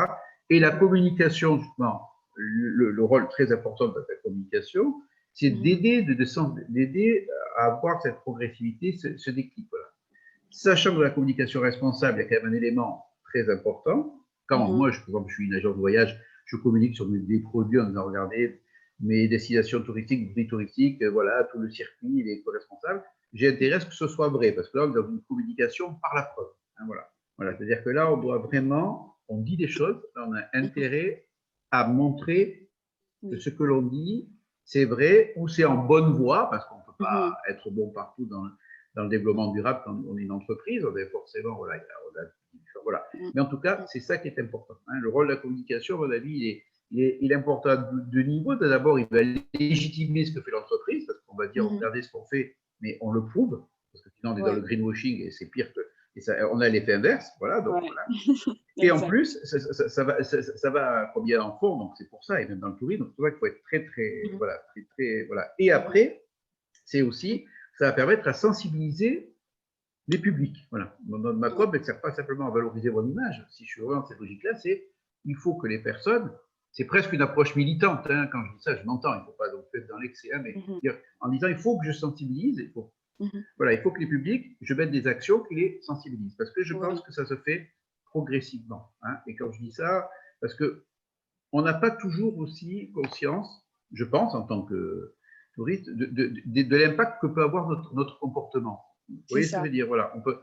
[SPEAKER 2] Et la
[SPEAKER 1] Mhm,
[SPEAKER 2] communication, justement, le rôle très important de la communication, c'est
[SPEAKER 1] mhm,
[SPEAKER 2] d'aider à avoir cette progressivité, ce déclic. Voilà. Sachant que la communication responsable est quand même un élément très important. Quand
[SPEAKER 1] mhm,
[SPEAKER 2] moi, par exemple, je suis une agence de voyage, je communique sur des produits en disant, regardez, mes destinations touristiques, guides touristiques, voilà, tout le circuit, les co-responsables, j'ai intérêt à ce que ce soit vrai, parce que là, on est dans une communication par la preuve. Hein, voilà. Voilà, c'est-à-dire que là, on doit vraiment, on dit des choses, on a intérêt à montrer que ce que l'on dit, c'est vrai ou c'est en bonne voie, parce qu'on ne peut pas être bon partout dans le développement durable quand on est une entreprise, on est forcément, voilà, voilà. Mais en tout cas, c'est ça qui est important. Hein. Le rôle de la communication, à mon avis, il est important à deux niveaux. D'abord, il va légitimer ce que fait l'entreprise, parce qu'on va dire, regardez ce qu'on fait, mais on le prouve, parce que sinon on est dans le greenwashing et c'est pire que. Et ça, on a l'effet inverse, voilà. Donc, voilà. Et en plus, ça va combien en fond, donc c'est pour ça, et même dans le tourisme, c'est pour ça qu'il faut être très, voilà, très, voilà. Et après, c'est aussi, ça va permettre à sensibiliser les publics. Voilà. Ma com, elle ne sert pas simplement à valoriser mon image. Si je suis vraiment dans cette logique-là, c'est il faut que les personnes, c'est presque une approche militante. Hein, quand je dis ça, je m'entends. Il ne faut pas donc être dans l'excès, mais dire, en disant il faut que je sensibilise, voilà, il faut que les publics, je mette des actions qui les sensibilisent, parce que je pense que ça se fait progressivement. Hein, et quand je dis ça, parce que on n'a pas toujours aussi conscience, je pense, en tant que touriste, de l'impact que peut avoir notre comportement. Vous voyez ce que je veux dire? Voilà, on peut.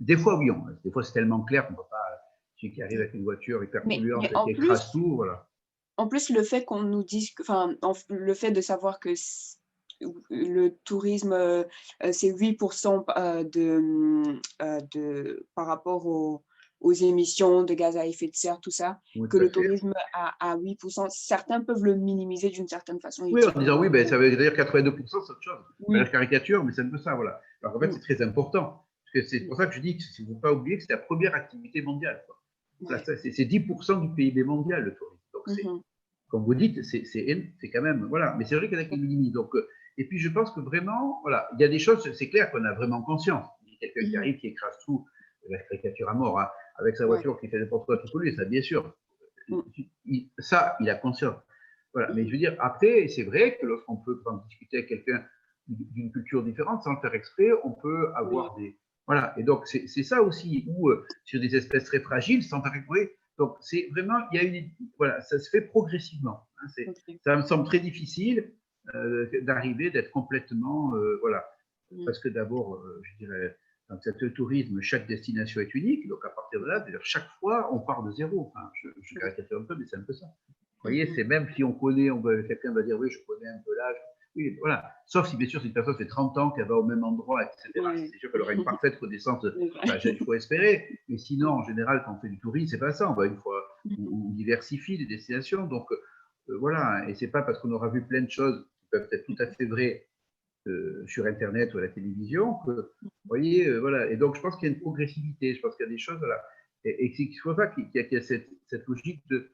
[SPEAKER 2] Des fois, oui, des fois c'est tellement clair qu'on ne peut pas. Celui qui arrive avec une voiture hyper polluante qui écrase tout, voilà.
[SPEAKER 1] En plus, le fait qu'on nous dise, le fait de savoir que le tourisme, c'est 8% par rapport aux émissions de gaz à effet de serre, tout ça, que le tourisme à 8%, certains peuvent le minimiser d'une certaine façon.
[SPEAKER 2] Oui, en disant oui, ben, ça veut dire 82%, c'est autre chose. C'est la caricature, mais c'est un peu ça, voilà. Alors en fait, c'est très important. Parce que c'est pour ça que je dis qu'il ne faut pas oublier que c'est la première activité mondiale. Voilà, c'est 10% du PIB mondial, le tourisme. Donc, comme vous dites, c'est quand même, voilà. Mais c'est vrai qu'il y en a qui minimisent. Donc, et puis, je pense que vraiment, voilà, il y a des choses, c'est clair qu'on a vraiment conscience. Il y a quelqu'un qui arrive, qui écrase tout, la caricature à mort, hein, avec sa voiture qui fait n'importe quoi, qui pollue, ça, bien sûr. Ça, il a conscience. Voilà. Mais je veux dire, après, c'est vrai que lorsqu'on peut discuter avec quelqu'un d'une culture différente, sans le faire exprès, on peut avoir des. Voilà. Et donc, c'est ça aussi, ou sur des espèces très fragiles, sans faire exprès. Donc, c'est vraiment, il y a une. Voilà, ça se fait progressivement. Hein, ça me semble très difficile d'arriver, d'être complètement. Voilà. Parce que d'abord, je dirais, dans le tourisme, chaque destination est unique. Donc, à partir de là, chaque fois, on part de zéro. Enfin, je caricature un peu, mais c'est un peu ça. Vous voyez, c'est même si on connaît, quelqu'un va dire oui, je connais un peu l'âge. Oui, voilà. Sauf si, bien sûr, si une personne fait 30 ans, qu'elle va au même endroit, etc. C'est sûr qu'elle aura une parfaite connaissance. Il faut espérer. Mais sinon, en général, quand on fait du tourisme, c'est pas ça. On va une fois, on diversifie les destinations. Donc, voilà. Et c'est pas parce qu'on aura vu plein de choses qui peuvent être tout à fait vraies sur Internet ou à la télévision que, vous voyez, voilà. Et donc, je pense qu'il y a une progressivité. Je pense qu'il y a des choses, voilà. Et qu'il ne faut pas qu'il y a cette logique de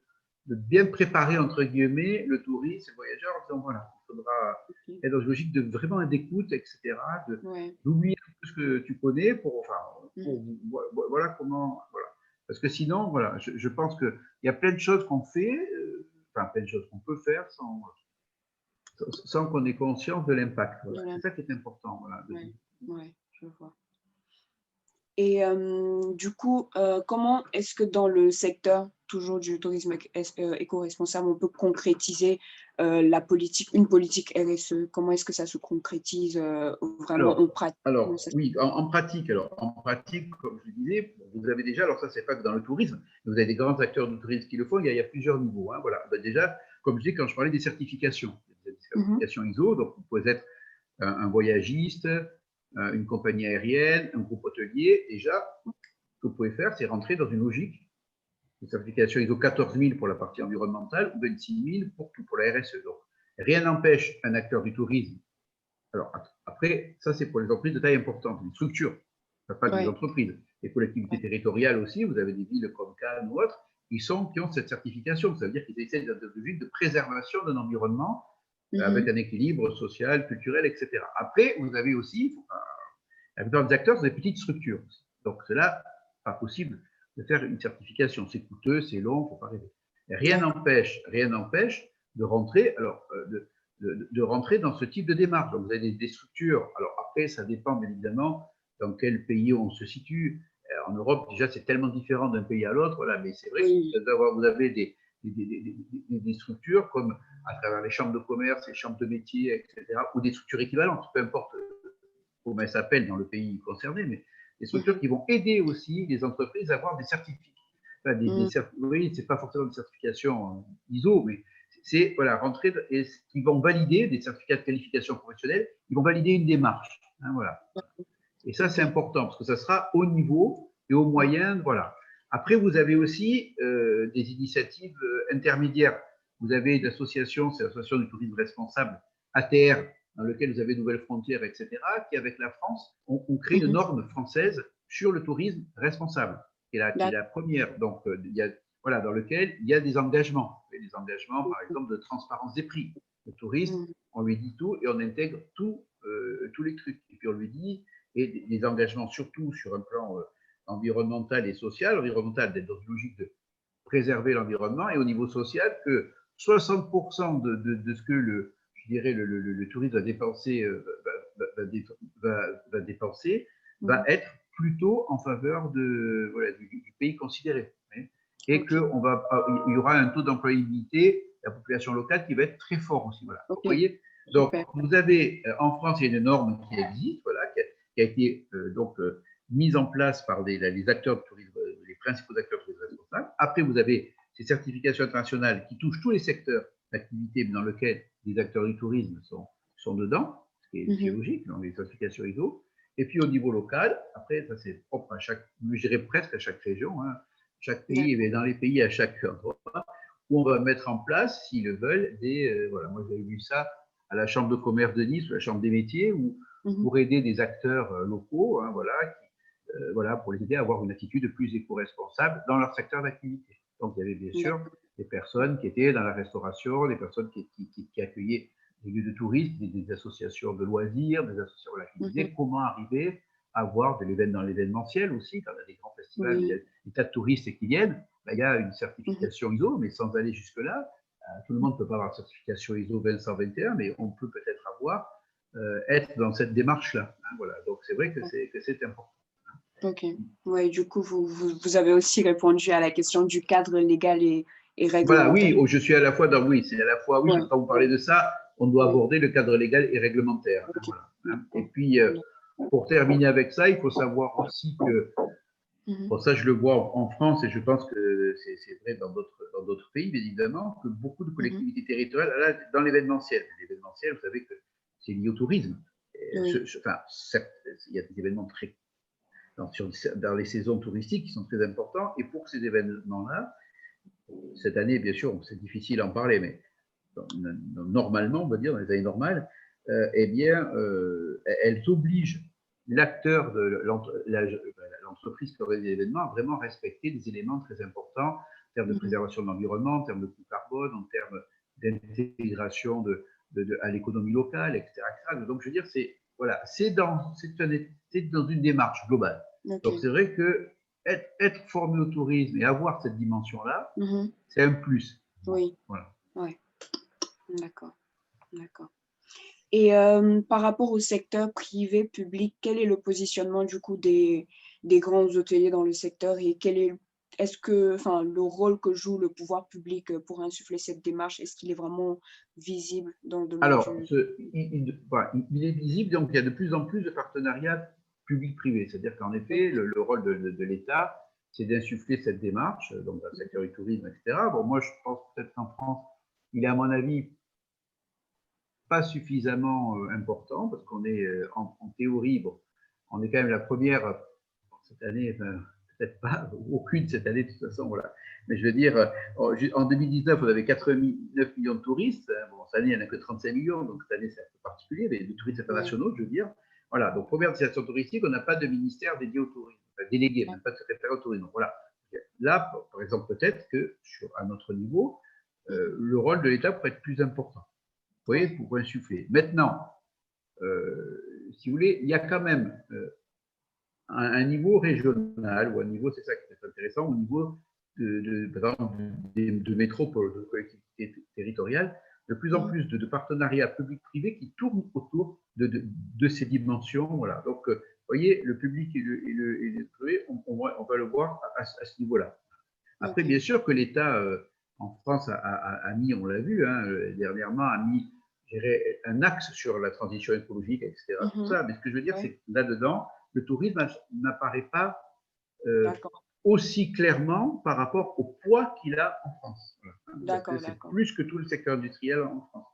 [SPEAKER 2] bien préparer, entre guillemets, le touriste, le voyageur, en disant, voilà, il faudra être dans une logique de vraiment d'écoute, etc., d'oublier tout ce que tu connais pour voilà comment, voilà. Parce que sinon, voilà, je pense qu'il y a plein de choses qu'on fait, plein de choses qu'on peut faire sans qu'on ait conscience de l'impact. Voilà. C'est ça qui est important. Voilà,
[SPEAKER 1] je vois. Et du coup, comment est-ce que dans le secteur toujours du tourisme éco-responsable, on peut concrétiser une politique RSE? Comment est-ce que ça se concrétise vraiment en pratique?
[SPEAKER 2] Oui, en pratique, comme je disais, vous avez déjà, alors ça, c'est pas que dans le tourisme, vous avez des grands acteurs du tourisme qui le font, il y a plusieurs niveaux. Hein, voilà. Ben déjà, comme je dis, quand je parlais des certifications, des certifications ISO, donc vous pouvez être un voyagiste, une compagnie aérienne, un groupe hôtelier. Déjà, ce que vous pouvez faire, c'est rentrer dans une logique de certification ISO 14000 pour la partie environnementale ou 26000 pour la RSE. Donc, rien n'empêche un acteur du tourisme. Alors, après, ça, c'est pour les entreprises de taille importante, les structures, pas des entreprises. Les collectivités territoriales aussi, vous avez des villes comme Cannes ou autres, qui ont cette certification. Ça veut dire qu'ils essaient de logique de préservation d'un environnement avec un équilibre social, culturel, etc. Après, vous avez aussi, la plupart des acteurs sont des petites structures. Donc, c'est là pas possible de faire une certification. C'est coûteux, c'est long, il ne faut pas rêver. Rien n'empêche de rentrer, de rentrer dans ce type de démarche. Donc, vous avez des structures. Alors, après, ça dépend bien évidemment dans quel pays on se situe. En Europe, déjà, c'est tellement différent d'un pays à l'autre. Voilà, mais c'est vrai que vous avez des structures comme à travers les chambres de commerce, les chambres de métiers, etc., ou des structures équivalentes, peu importe comment elles s'appellent dans le pays concerné, mais des structures qui vont aider aussi les entreprises à avoir des certificats. Enfin, oui, c'est pas forcément des certifications ISO, mais c'est voilà, rentrer et qui vont valider des certificats de qualification professionnelle, ils vont valider une démarche. Hein, voilà. Et ça, c'est important parce que ça sera au niveau et au moyen. Voilà. Après, vous avez aussi des initiatives intermédiaires. Vous avez une association, c'est l'Association du tourisme responsable, ATR, dans lequel vous avez Nouvelles Frontières, etc., qui, avec la France, ont créé une norme française sur le tourisme responsable, qui est la première. Donc, il y a, voilà, dans lequel il y a des engagements. Des engagements, par exemple, de transparence des prix. Le touriste, on lui dit tout et on intègre tous les trucs. Et puis, on lui dit, et des engagements surtout sur un plan environnemental et social. Environnemental, d'être dans une logique de préserver l'environnement, et au niveau social, que 60% de ce que je dirais, le tourisme va dépenser, va dépenser, va être plutôt en faveur voilà, du pays considéré. Hein, et qu'il y aura un taux d'employabilité de la population locale qui va être très fort aussi. Voilà. Vous voyez, donc, vous avez en France, il y a une norme qui existe, voilà, qui a été mise en place par les acteurs de tourisme, les principaux acteurs de tourisme responsables. Après, vous avez ces certifications internationales qui touchent tous les secteurs d'activité, mais dans lesquels les acteurs du tourisme sont dedans, ce qui est logique, dans les certifications ISO. Et puis au niveau local, après, ça c'est propre à chaque, je dirais presque à chaque région, hein, chaque pays, et dans les pays, à chaque endroit, où on va mettre en place, s'ils le veulent, voilà, moi j'avais vu ça à la Chambre de commerce de Nice ou la Chambre des métiers, où pour aider des acteurs locaux, hein, voilà, voilà, pour les aider à avoir une attitude plus éco-responsable dans leur secteur d'activité. Donc, il y avait bien sûr des personnes qui étaient dans la restauration, des personnes qui accueillaient des lieux de tourisme, des associations de loisirs, des associations qui disaient comment arriver à avoir de l'événement dans l'événementiel aussi, quand il y a des grands festivals, il y a des tas de touristes qui viennent, là, il y a une certification ISO, mais sans aller jusque-là, tout le monde ne peut pas avoir une certification ISO 20121, mais on peut peut-être être dans cette démarche-là. Hein, voilà. Donc, c'est vrai que c'est important.
[SPEAKER 1] Ok. Ouais, du coup, vous avez aussi répondu à la question du cadre légal et réglementaire.
[SPEAKER 2] Voilà, oui, je suis à la fois dans, oui, c'est à la fois, oui, quand vous parlez de ça, on doit aborder le cadre légal et réglementaire. Hein, voilà, hein. Et puis, pour terminer avec ça, il faut savoir aussi que, bon, ça je le vois en France et je pense que c'est vrai dans d'autres pays, bien évidemment, que beaucoup de collectivités territoriales, là, dans l'événementiel, vous savez que c'est lié au tourisme. Enfin, certes, il y a des événements très dans les saisons touristiques qui sont très importants, et pour ces événements-là, cette année, bien sûr, c'est difficile à en parler, mais normalement, on va dire, dans les années normales, eh bien, elles obligent l'acteur de l'entreprise qui organise l'événement à vraiment respecter des éléments très importants en termes de préservation de l'environnement, en termes de coût carbone, en termes d'intégration à l'économie locale, etc., etc. Donc, je veux dire, c'est dans une démarche globale. Donc, c'est vrai que être formé au tourisme et avoir cette dimension-là, c'est un plus.
[SPEAKER 1] Oui. Voilà. Ouais. D'accord. Et par rapport au secteur privé, public, quel est le positionnement du coup des grands hôteliers dans le secteur, et est-ce que, le rôle que joue le pouvoir public pour insuffler cette démarche, est-ce qu'il est vraiment visible dans le domaine
[SPEAKER 2] il est visible, donc il y a de plus en plus de partenariats public-privé. C'est-à-dire qu'en effet, le rôle de l'État, c'est d'insuffler cette démarche, donc dans le secteur du tourisme, etc. Bon, moi, je pense peut-être qu'en France, il est à mon avis pas suffisamment important, parce qu'on est en théorie, bon, on est quand même la première cette année, peut-être pas aucune cette année de toute façon, voilà. Mais je veux dire, en 2019, on avait 89 millions de touristes. Bon, cette année, il n'y en a que 35 millions, donc cette année, c'est un peu particulier, mais des touristes internationaux, je veux dire. Voilà, donc première destination touristique, on n'a pas de ministère dédié au tourisme, enfin, délégué, même pas de secrétaire au tourisme. Donc, voilà. Là, par exemple, peut-être que à notre niveau, le rôle de l'État pourrait être plus important. Vous voyez, pour insuffler. Maintenant, si vous voulez, il y a quand même un niveau régional, ou un niveau, c'est ça qui est intéressant, au niveau par exemple, de métropoles, de collectivités territoriales, de plus en plus de partenariats publics-privés qui tournent autour de ces dimensions. Voilà. Donc, vous voyez, le public et le privé, on va le voir à ce niveau-là. Après, bien sûr que l'État en France a mis, on l'a vu, hein, dernièrement, a mis, je dirais, un axe sur la transition écologique, etc. Tout ça. Mais ce que je veux dire,
[SPEAKER 1] Ouais.
[SPEAKER 2] c'est que là-dedans, le tourisme n'apparaît pas
[SPEAKER 1] D'accord,
[SPEAKER 2] aussi clairement par rapport au poids qu'il a en France. Voilà. Parce que
[SPEAKER 1] d'accord,
[SPEAKER 2] c'est
[SPEAKER 1] d'accord,
[SPEAKER 2] plus que tout le secteur industriel en France.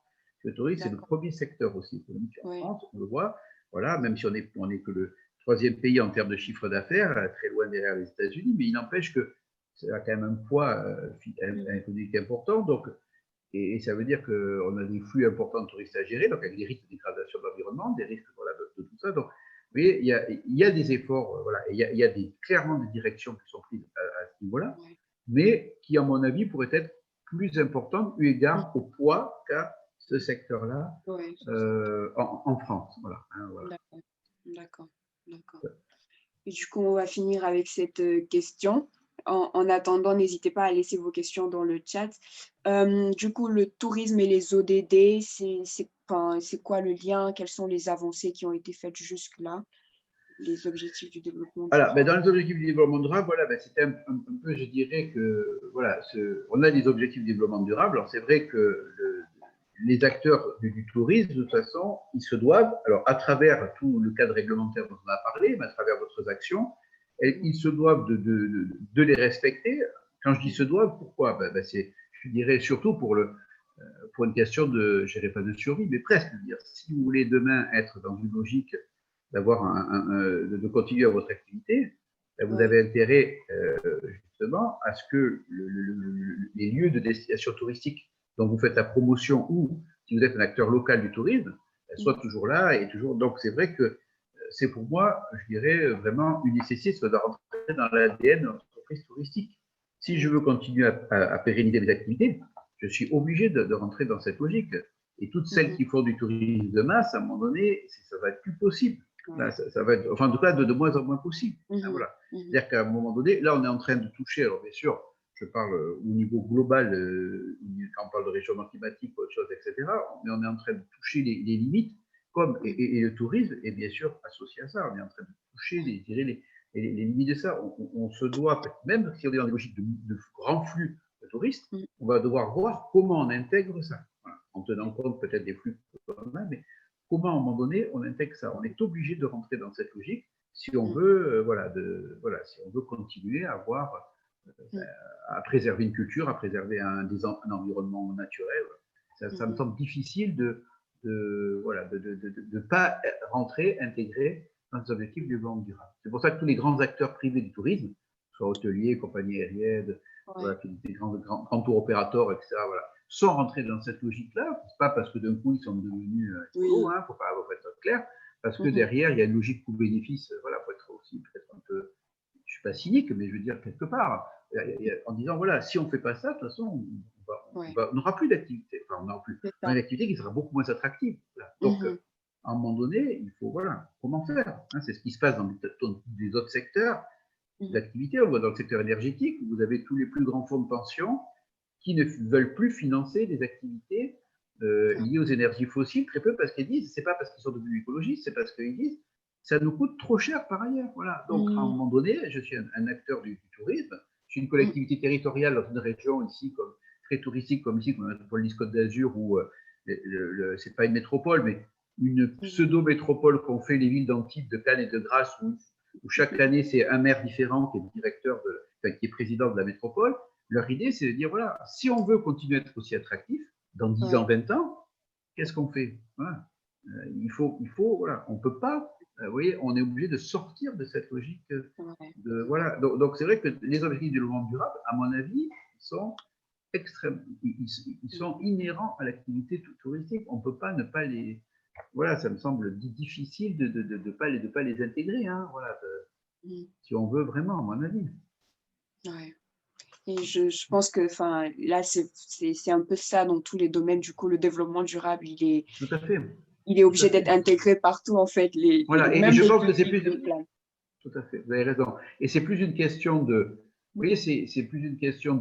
[SPEAKER 2] Le tourisme, c'est le
[SPEAKER 1] d'accord.
[SPEAKER 2] premier secteur aussi économique en
[SPEAKER 1] Ouais.
[SPEAKER 2] France, on le voit. Voilà, même si on est que le troisième pays en termes de chiffre d'affaires, très loin derrière les États-Unis, mais il n'empêche que ça a quand même un poids économique important. Donc, et ça veut dire qu'on a des flux importants de touristes à gérer, donc avec des risques de dégradation de l'environnement, des risques voilà, de tout ça. Donc, vous voyez, il y a des efforts, voilà, il y a clairement des directions qui sont prises à ce niveau-là,
[SPEAKER 1] Ouais.
[SPEAKER 2] mais qui, à mon avis, pourraient être plus importantes eu
[SPEAKER 1] Mm.
[SPEAKER 2] égard au poids qu'a ce secteur-là
[SPEAKER 1] Ouais.
[SPEAKER 2] en France. Voilà, hein, voilà.
[SPEAKER 1] D'accord, d'accord, d'accord. Et du coup, on va finir avec cette question. En attendant, n'hésitez pas à laisser vos questions dans le chat. Du coup, le tourisme et les ODD, enfin, c'est quoi le lien? Quelles sont les avancées qui ont été faites jusque-là? Les objectifs du développement
[SPEAKER 2] Voilà, ben
[SPEAKER 1] durable.
[SPEAKER 2] dans les objectifs du développement durable, voilà, ben c'était un peu, je dirais que, voilà, on a des objectifs de développement durable. Alors, c'est vrai que les acteurs du tourisme, de toute façon, ils se doivent, alors à travers tout le cadre réglementaire dont on a parlé, mais à travers d'autres actions, ils se doivent de les respecter. Quand je dis se doivent, pourquoi? C'est, je dirais, surtout pour une question de, je dirais pas de survie, mais presque. Dire, si vous voulez demain être dans une logique d'avoir de continuer à votre activité, vous
[SPEAKER 1] Ouais,
[SPEAKER 2] avez intérêt justement à ce que les lieux de destination touristique dont vous faites la promotion ou si vous êtes un acteur local du tourisme soient toujours là et toujours. Donc c'est vrai que c'est pour moi, je dirais vraiment une nécessité, soit de rentrer dans l'ADN de l'entreprise touristique. Si je
[SPEAKER 1] ouais,
[SPEAKER 2] veux continuer à pérenniser mes activités, je suis obligé de rentrer dans cette logique. Et toutes celles qui font du tourisme de masse, à un moment donné, ça va être plus possible. Là,
[SPEAKER 1] ouais.
[SPEAKER 2] ça va être, enfin, en tout cas, de moins en moins possible. Hein, voilà.
[SPEAKER 1] Mhm.
[SPEAKER 2] C'est-à-dire qu'à un moment donné, là, on est en train de toucher, alors bien sûr, je parle au niveau global, quand on parle de réchauffement climatique, autre chose, etc., mais on est en train de toucher les limites, comme, et le tourisme est bien sûr associé à ça, on est en train de toucher les limites de ça. On se doit, même si on est dans des logiques de grands flux de touristes, on va devoir voir comment on intègre ça, voilà, en tenant compte peut-être des flux qu'on a, mais comment à un moment donné on intègre ça. On est obligé de rentrer dans cette logique si on veut, si on veut continuer à avoir, à préserver une culture, à préserver un environnement naturel. Ça me semble difficile de pas rentrer, intégrer dans les objectifs du développement durable. C'est pour ça que tous les grands acteurs privés du tourisme, soit hôteliers, compagnies aériennes,
[SPEAKER 1] Ouais,
[SPEAKER 2] voilà, des grands tours opérateurs, etc., voilà, sont rentrés dans cette logique-là. C'est pas parce que d'un coup ils sont devenus écolos,
[SPEAKER 1] oui.
[SPEAKER 2] hein, faut être clair, parce que
[SPEAKER 1] Mhm.
[SPEAKER 2] derrière il y a une logique coût-bénéfice. Voilà, faut être aussi peut-être un peu, je suis pas cynique, mais je veux dire quelque part, en disant voilà, si on ne fait pas ça, de toute façon,
[SPEAKER 1] Ouais,
[SPEAKER 2] on n'aura plus d'activité. Enfin, on n'aura plus.
[SPEAKER 1] c'est
[SPEAKER 2] On a
[SPEAKER 1] ça.
[SPEAKER 2] une activité qui sera beaucoup moins attractive. Voilà. Donc, à un moment donné, il faut voilà, comment faire, hein. C'est ce qui se passe dans des autres secteurs d'activité. On le voit dans le secteur énergétique, où vous avez tous les plus grands fonds de pension qui ne veulent plus financer des activités liées aux énergies fossiles, très peu parce qu'ils disent, c'est pas parce qu'ils sont devenus écologistes, c'est parce qu'ils disent, ça nous coûte trop cher par ailleurs. Voilà. Donc, à un moment donné, je suis un acteur du tourisme, je suis une collectivité territoriale dans une région ici, comme, très touristique, comme ici, comme la métropole Nice-Côte d'Azur, où c'est pas une métropole, mais une pseudo-métropole qu'ont fait les villes d'Antibes, de Cannes et de Grasse, où chaque année, c'est un maire différent qui est directeur qui est président de la métropole. Leur idée, c'est de dire, voilà, si on veut continuer à être aussi attractif, dans 10 ans,
[SPEAKER 1] Ouais,
[SPEAKER 2] 20 ans, qu'est-ce qu'on fait? Voilà. Voilà, on ne peut pas, vous voyez, on est obligé de sortir de cette logique
[SPEAKER 1] ouais,
[SPEAKER 2] voilà. Donc c'est vrai que les objectifs de développement durable, à mon avis, sont ils sont inhérents à l'activité touristique. On ne peut pas ne pas les, voilà, ça me semble difficile de pas les intégrer, hein, voilà, si on veut vraiment, à mon avis.
[SPEAKER 1] ouais. Et je pense que, enfin, là, c'est un peu ça dans tous les domaines. Du coup, le développement durable,
[SPEAKER 2] Tout à fait,
[SPEAKER 1] il est
[SPEAKER 2] tout à
[SPEAKER 1] obligé d'être
[SPEAKER 2] fait.
[SPEAKER 1] intégré partout, en fait,
[SPEAKER 2] Voilà, et
[SPEAKER 1] même
[SPEAKER 2] je
[SPEAKER 1] les
[SPEAKER 2] pense que c'est
[SPEAKER 1] publics,
[SPEAKER 2] plus,
[SPEAKER 1] les plans.
[SPEAKER 2] tout à fait, vous avez raison. Et c'est plus une question vous voyez, c'est plus une question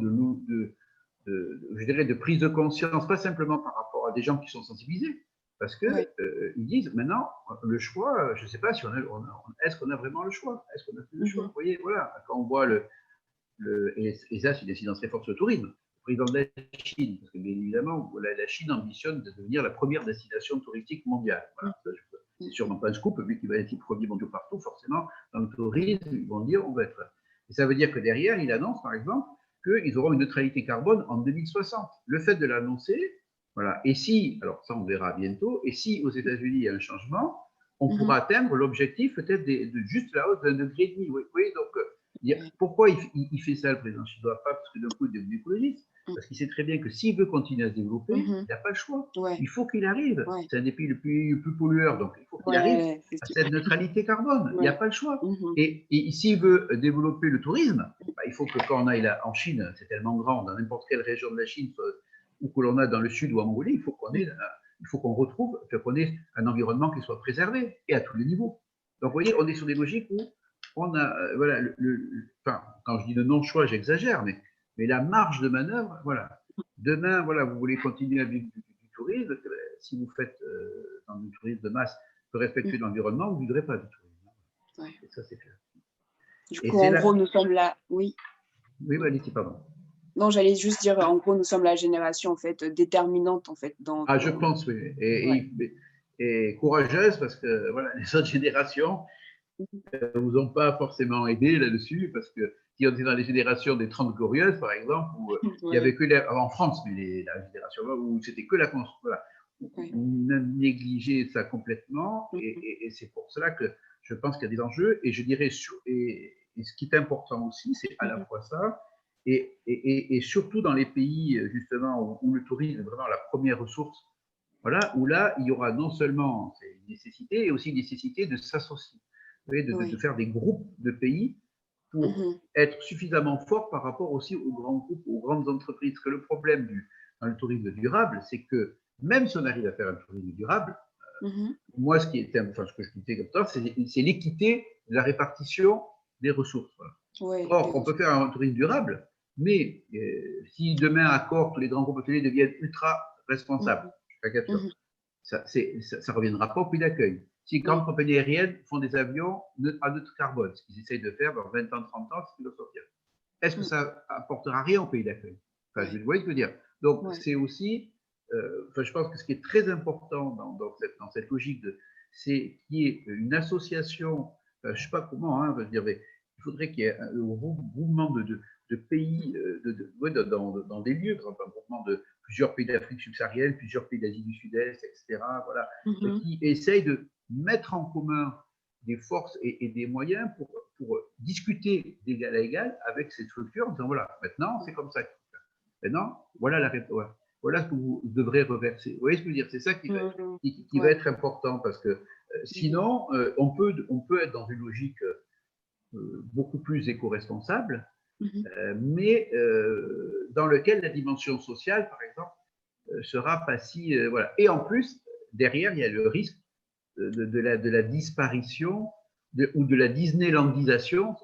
[SPEAKER 2] je dirais, de prise de conscience, pas simplement par rapport à des gens qui sont sensibilisés, parce que
[SPEAKER 1] Ouais.
[SPEAKER 2] ils disent maintenant le choix, je ne sais pas si est-ce qu'on a vraiment le choix, est-ce qu'on a plus le choix. Vous voyez, voilà, quand on voit et ça, c'est une incidence très forte sur le tourisme. Le président de la Chine, parce que bien évidemment, la Chine ambitionne de devenir la première destination touristique mondiale. Voilà, c'est sûrement pas un scoop, vu qu'il va être le premier mondial partout, forcément, dans le tourisme, ils vont dire on va être. Et ça veut dire que derrière, il annonce, par exemple, qu'ils auront une neutralité carbone en 2060. Le fait de l'annoncer, voilà, et si, alors ça on verra bientôt, et si aux États-Unis il y a un changement, on pourra atteindre l'objectif peut-être de juste la hausse d'1,5 degré. Oui, donc, pourquoi il fait ça, le président chinois? Pas parce que d'un coup il est devenu écologiste, parce qu'il sait très bien que s'il veut continuer à se développer, il n'a pas le choix. Il faut qu'il arrive. C'est un des pays le plus pollueur, donc il faut qu'il arrive à cette neutralité carbone. Il n'y a pas le choix. Et s'il veut développer le tourisme, bah, il faut que quand on aille là, en Chine, c'est tellement grand, dans n'importe quelle région de la Chine, ou que l'on a dans le sud ou en Mongolie, il faut qu'on retrouve, qu'on ait un environnement qui soit préservé, et à tous les niveaux. Donc, vous voyez, on est sur des logiques où on a, voilà, enfin, quand je dis le non-choix, j'exagère, mais la marge de manœuvre, voilà. Demain, voilà, vous voulez continuer à vivre du tourisme, si vous faites dans du tourisme de masse, que respecter l'environnement, vous ne vivrez pas du tourisme. Et ça, c'est clair.
[SPEAKER 1] Du coup, en gros, nous sommes là, oui.
[SPEAKER 2] Oui, Valérie, pardon.
[SPEAKER 1] Non, j'allais juste dire, en gros, nous sommes la génération, en fait, déterminante, en fait.
[SPEAKER 2] Je pense, oui. Et courageuse, parce que, voilà, les autres générations ne vous ont pas forcément aidé là-dessus, parce que si on était dans les générations des 30 glorieuses, par exemple, où il n'y avait que, en France, mais la génération où c'était que la construction, voilà. On a négligé ça complètement, et c'est pour cela que je pense qu'il y a des enjeux, et je dirais, et ce qui est important aussi, c'est à la fois ça, et surtout dans les pays, justement, où le tourisme est vraiment la première ressource, voilà, où là, il y aura non seulement une nécessité, et aussi une nécessité de s'associer, de faire des groupes de pays pour être suffisamment fort par rapport aussi aux grands groupes, aux grandes entreprises. Parce que le problème dans le tourisme durable, c'est que même si on arrive à faire un tourisme durable, moi, ce que je disais comme ça, c'est l'équité de la répartition des ressources. Voilà. Or, on peut faire un tourisme durable, mais si demain, à Cork, tous les grands groupes hôteliers deviennent ultra responsables, je suis pas sûr, ça ne reviendra pas au pays d'accueil. Si les grandes compagnies aériennes font des avions à neutre carbone, ce qu'ils essayent de faire dans 20 ans, 30 ans, c'est ce qu'ils doivent sortir. Est-ce que ça apportera rien au pays d'accueil? Enfin, vous voyez ce que je veux dire. Donc, c'est aussi, je pense que ce qui est très important dans cette logique, c'est qu'il y ait une association, je ne sais pas comment, je veux dire, mais il faudrait qu'il y ait un mouvement de pays dans des lieux, par exemple un groupement de plusieurs pays d'Afrique subsaharienne, plusieurs pays d'Asie du Sud-Est, etc., voilà, qui essayent de mettre en commun des forces et des moyens pour discuter d'égal à égal avec ces structures en disant voilà, maintenant c'est comme ça. Maintenant, voilà la réponse. Voilà ce que vous devrez reverser. Vous voyez ce que je veux dire? C'est ça qui va être important, parce que sinon, on peut être dans une logique beaucoup plus éco-responsable, mais dans lequel la dimension sociale, par exemple, sera pas si. Voilà. Et en plus, derrière, il y a le risque de la disparition ou de la Disneylandisation,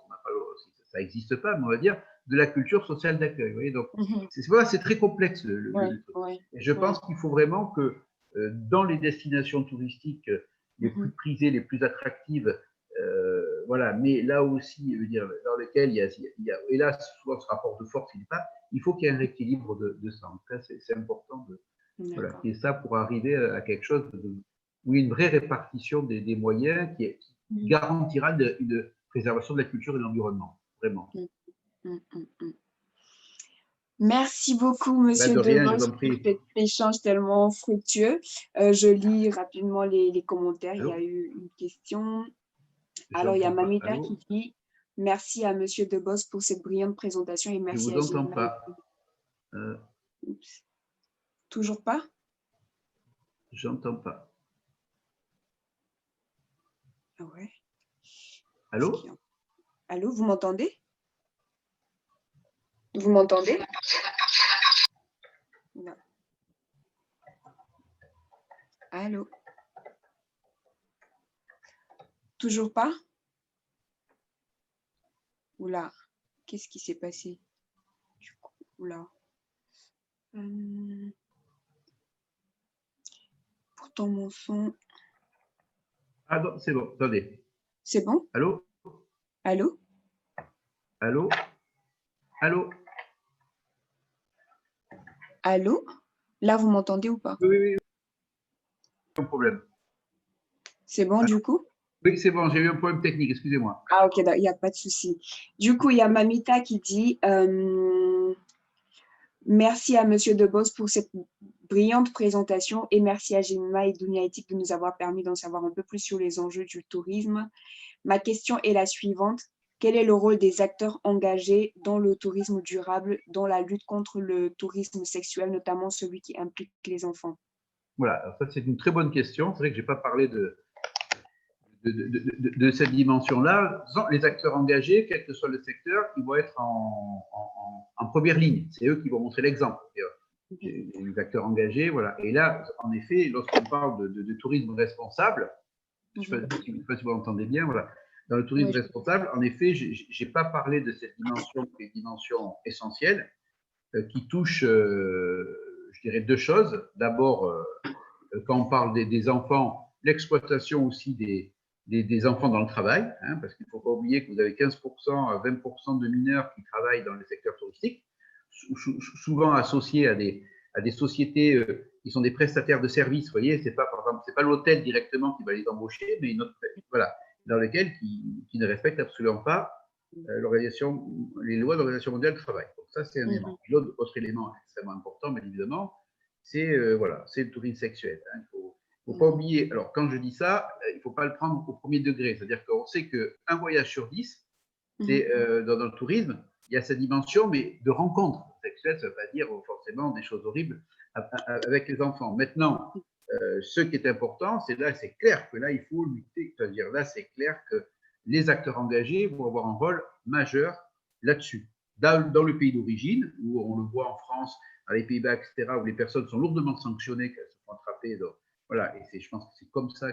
[SPEAKER 2] ça n'existe pas, mais on va dire, de la culture sociale d'accueil. Vous voyez, donc, c'est très complexe le truc. Et je pense qu'il faut vraiment que dans les destinations touristiques les plus prisées, les plus attractives, voilà, mais là aussi, je veux dire, dans lesquelles il y a hélas, soit ce rapport de force, il faut qu'il y ait un équilibre de ça. En tout cas, c'est important voilà, qu'il y ait ça pour arriver à quelque chose où il y a une vraie répartition des moyens qui garantira une préservation de la culture et de l'environnement, vraiment.
[SPEAKER 1] Merci beaucoup, Monsieur Debos, pour cet échange tellement fructueux. Je lis rapidement les commentaires. Allô? Il y a eu une question. Alors, il y a Mamita qui dit « Merci à Monsieur Debos pour cette brillante présentation et merci à Gilles. » Je vous entends pas. Toujours pas?
[SPEAKER 2] J'entends pas.
[SPEAKER 1] Ah ouais.
[SPEAKER 2] Allô?
[SPEAKER 1] Allô, vous m'entendez? Vous m'entendez? Non. Allô? Toujours pas? Oula, qu'est-ce qui s'est passé? Du coup, oula. Pourtant, mon son...
[SPEAKER 2] Ah non, c'est bon, attendez.
[SPEAKER 1] C'est bon?
[SPEAKER 2] Allô?
[SPEAKER 1] Allô?
[SPEAKER 2] Allô? Allô?
[SPEAKER 1] Allô? Là, vous m'entendez ou pas?
[SPEAKER 2] Oui, oui, oui, aucun problème.
[SPEAKER 1] C'est bon du coup?
[SPEAKER 2] Oui, c'est bon, j'ai eu un problème technique, excusez-moi.
[SPEAKER 1] Ah, ok, il n'y a pas de souci. Du coup, il y a Mamita qui dit merci à Monsieur Debos pour cette brillante présentation et merci à Jemima et Dunia Ethic de nous avoir permis d'en savoir un peu plus sur les enjeux du tourisme. Ma question est la suivante. Quel est le rôle des acteurs engagés dans le tourisme durable, dans la lutte contre le tourisme sexuel, notamment celui qui implique les enfants?
[SPEAKER 2] Voilà, alors ça c'est une très bonne question. C'est vrai que je n'ai pas parlé de cette dimension-là. Les acteurs engagés, quel que soit le secteur, ils vont être en première ligne. C'est eux qui vont montrer l'exemple. Les acteurs engagés, voilà. Et là, en effet, lorsqu'on parle de tourisme responsable, je ne sais pas si vous entendez bien, voilà. Dans le tourisme responsable, en effet, je n'ai pas parlé de cette dimension qui est une dimension essentielle, qui touche, je dirais, deux choses. D'abord, quand on parle des enfants, l'exploitation aussi des enfants dans le travail, hein, parce qu'il ne faut pas oublier que vous avez 15% à 20% de mineurs qui travaillent dans le secteur touristique, souvent associés à des sociétés qui sont des prestataires de services. Vous voyez, c'est pas, par exemple, c'est pas l'hôtel directement qui va les embaucher, mais une autre, voilà, dans lequel qui ne respectent absolument pas les lois de l'Organisation mondiale du travail. Donc ça, c'est un élément. L'autre élément extrêmement important, bien évidemment, c'est voilà, c'est le tourisme sexuel. Hein. Il ne faut pas oublier. Alors, quand je dis ça, il ne faut pas le prendre au premier degré. C'est-à-dire qu'on sait qu'un voyage sur 10, c'est dans le tourisme, il y a cette dimension, mais de rencontre sexuelle, ça ne veut pas dire forcément des choses horribles avec les enfants. Maintenant, ce qui est important, c'est là, c'est clair que là, il faut lutter. C'est-à-dire là, c'est clair que les acteurs engagés vont avoir un rôle majeur là-dessus. Dans le pays d'origine, où on le voit en France, dans les Pays-Bas, etc., où les personnes sont lourdement sanctionnées, qu'elles se font attraper. Donc, voilà, et je pense que c'est comme ça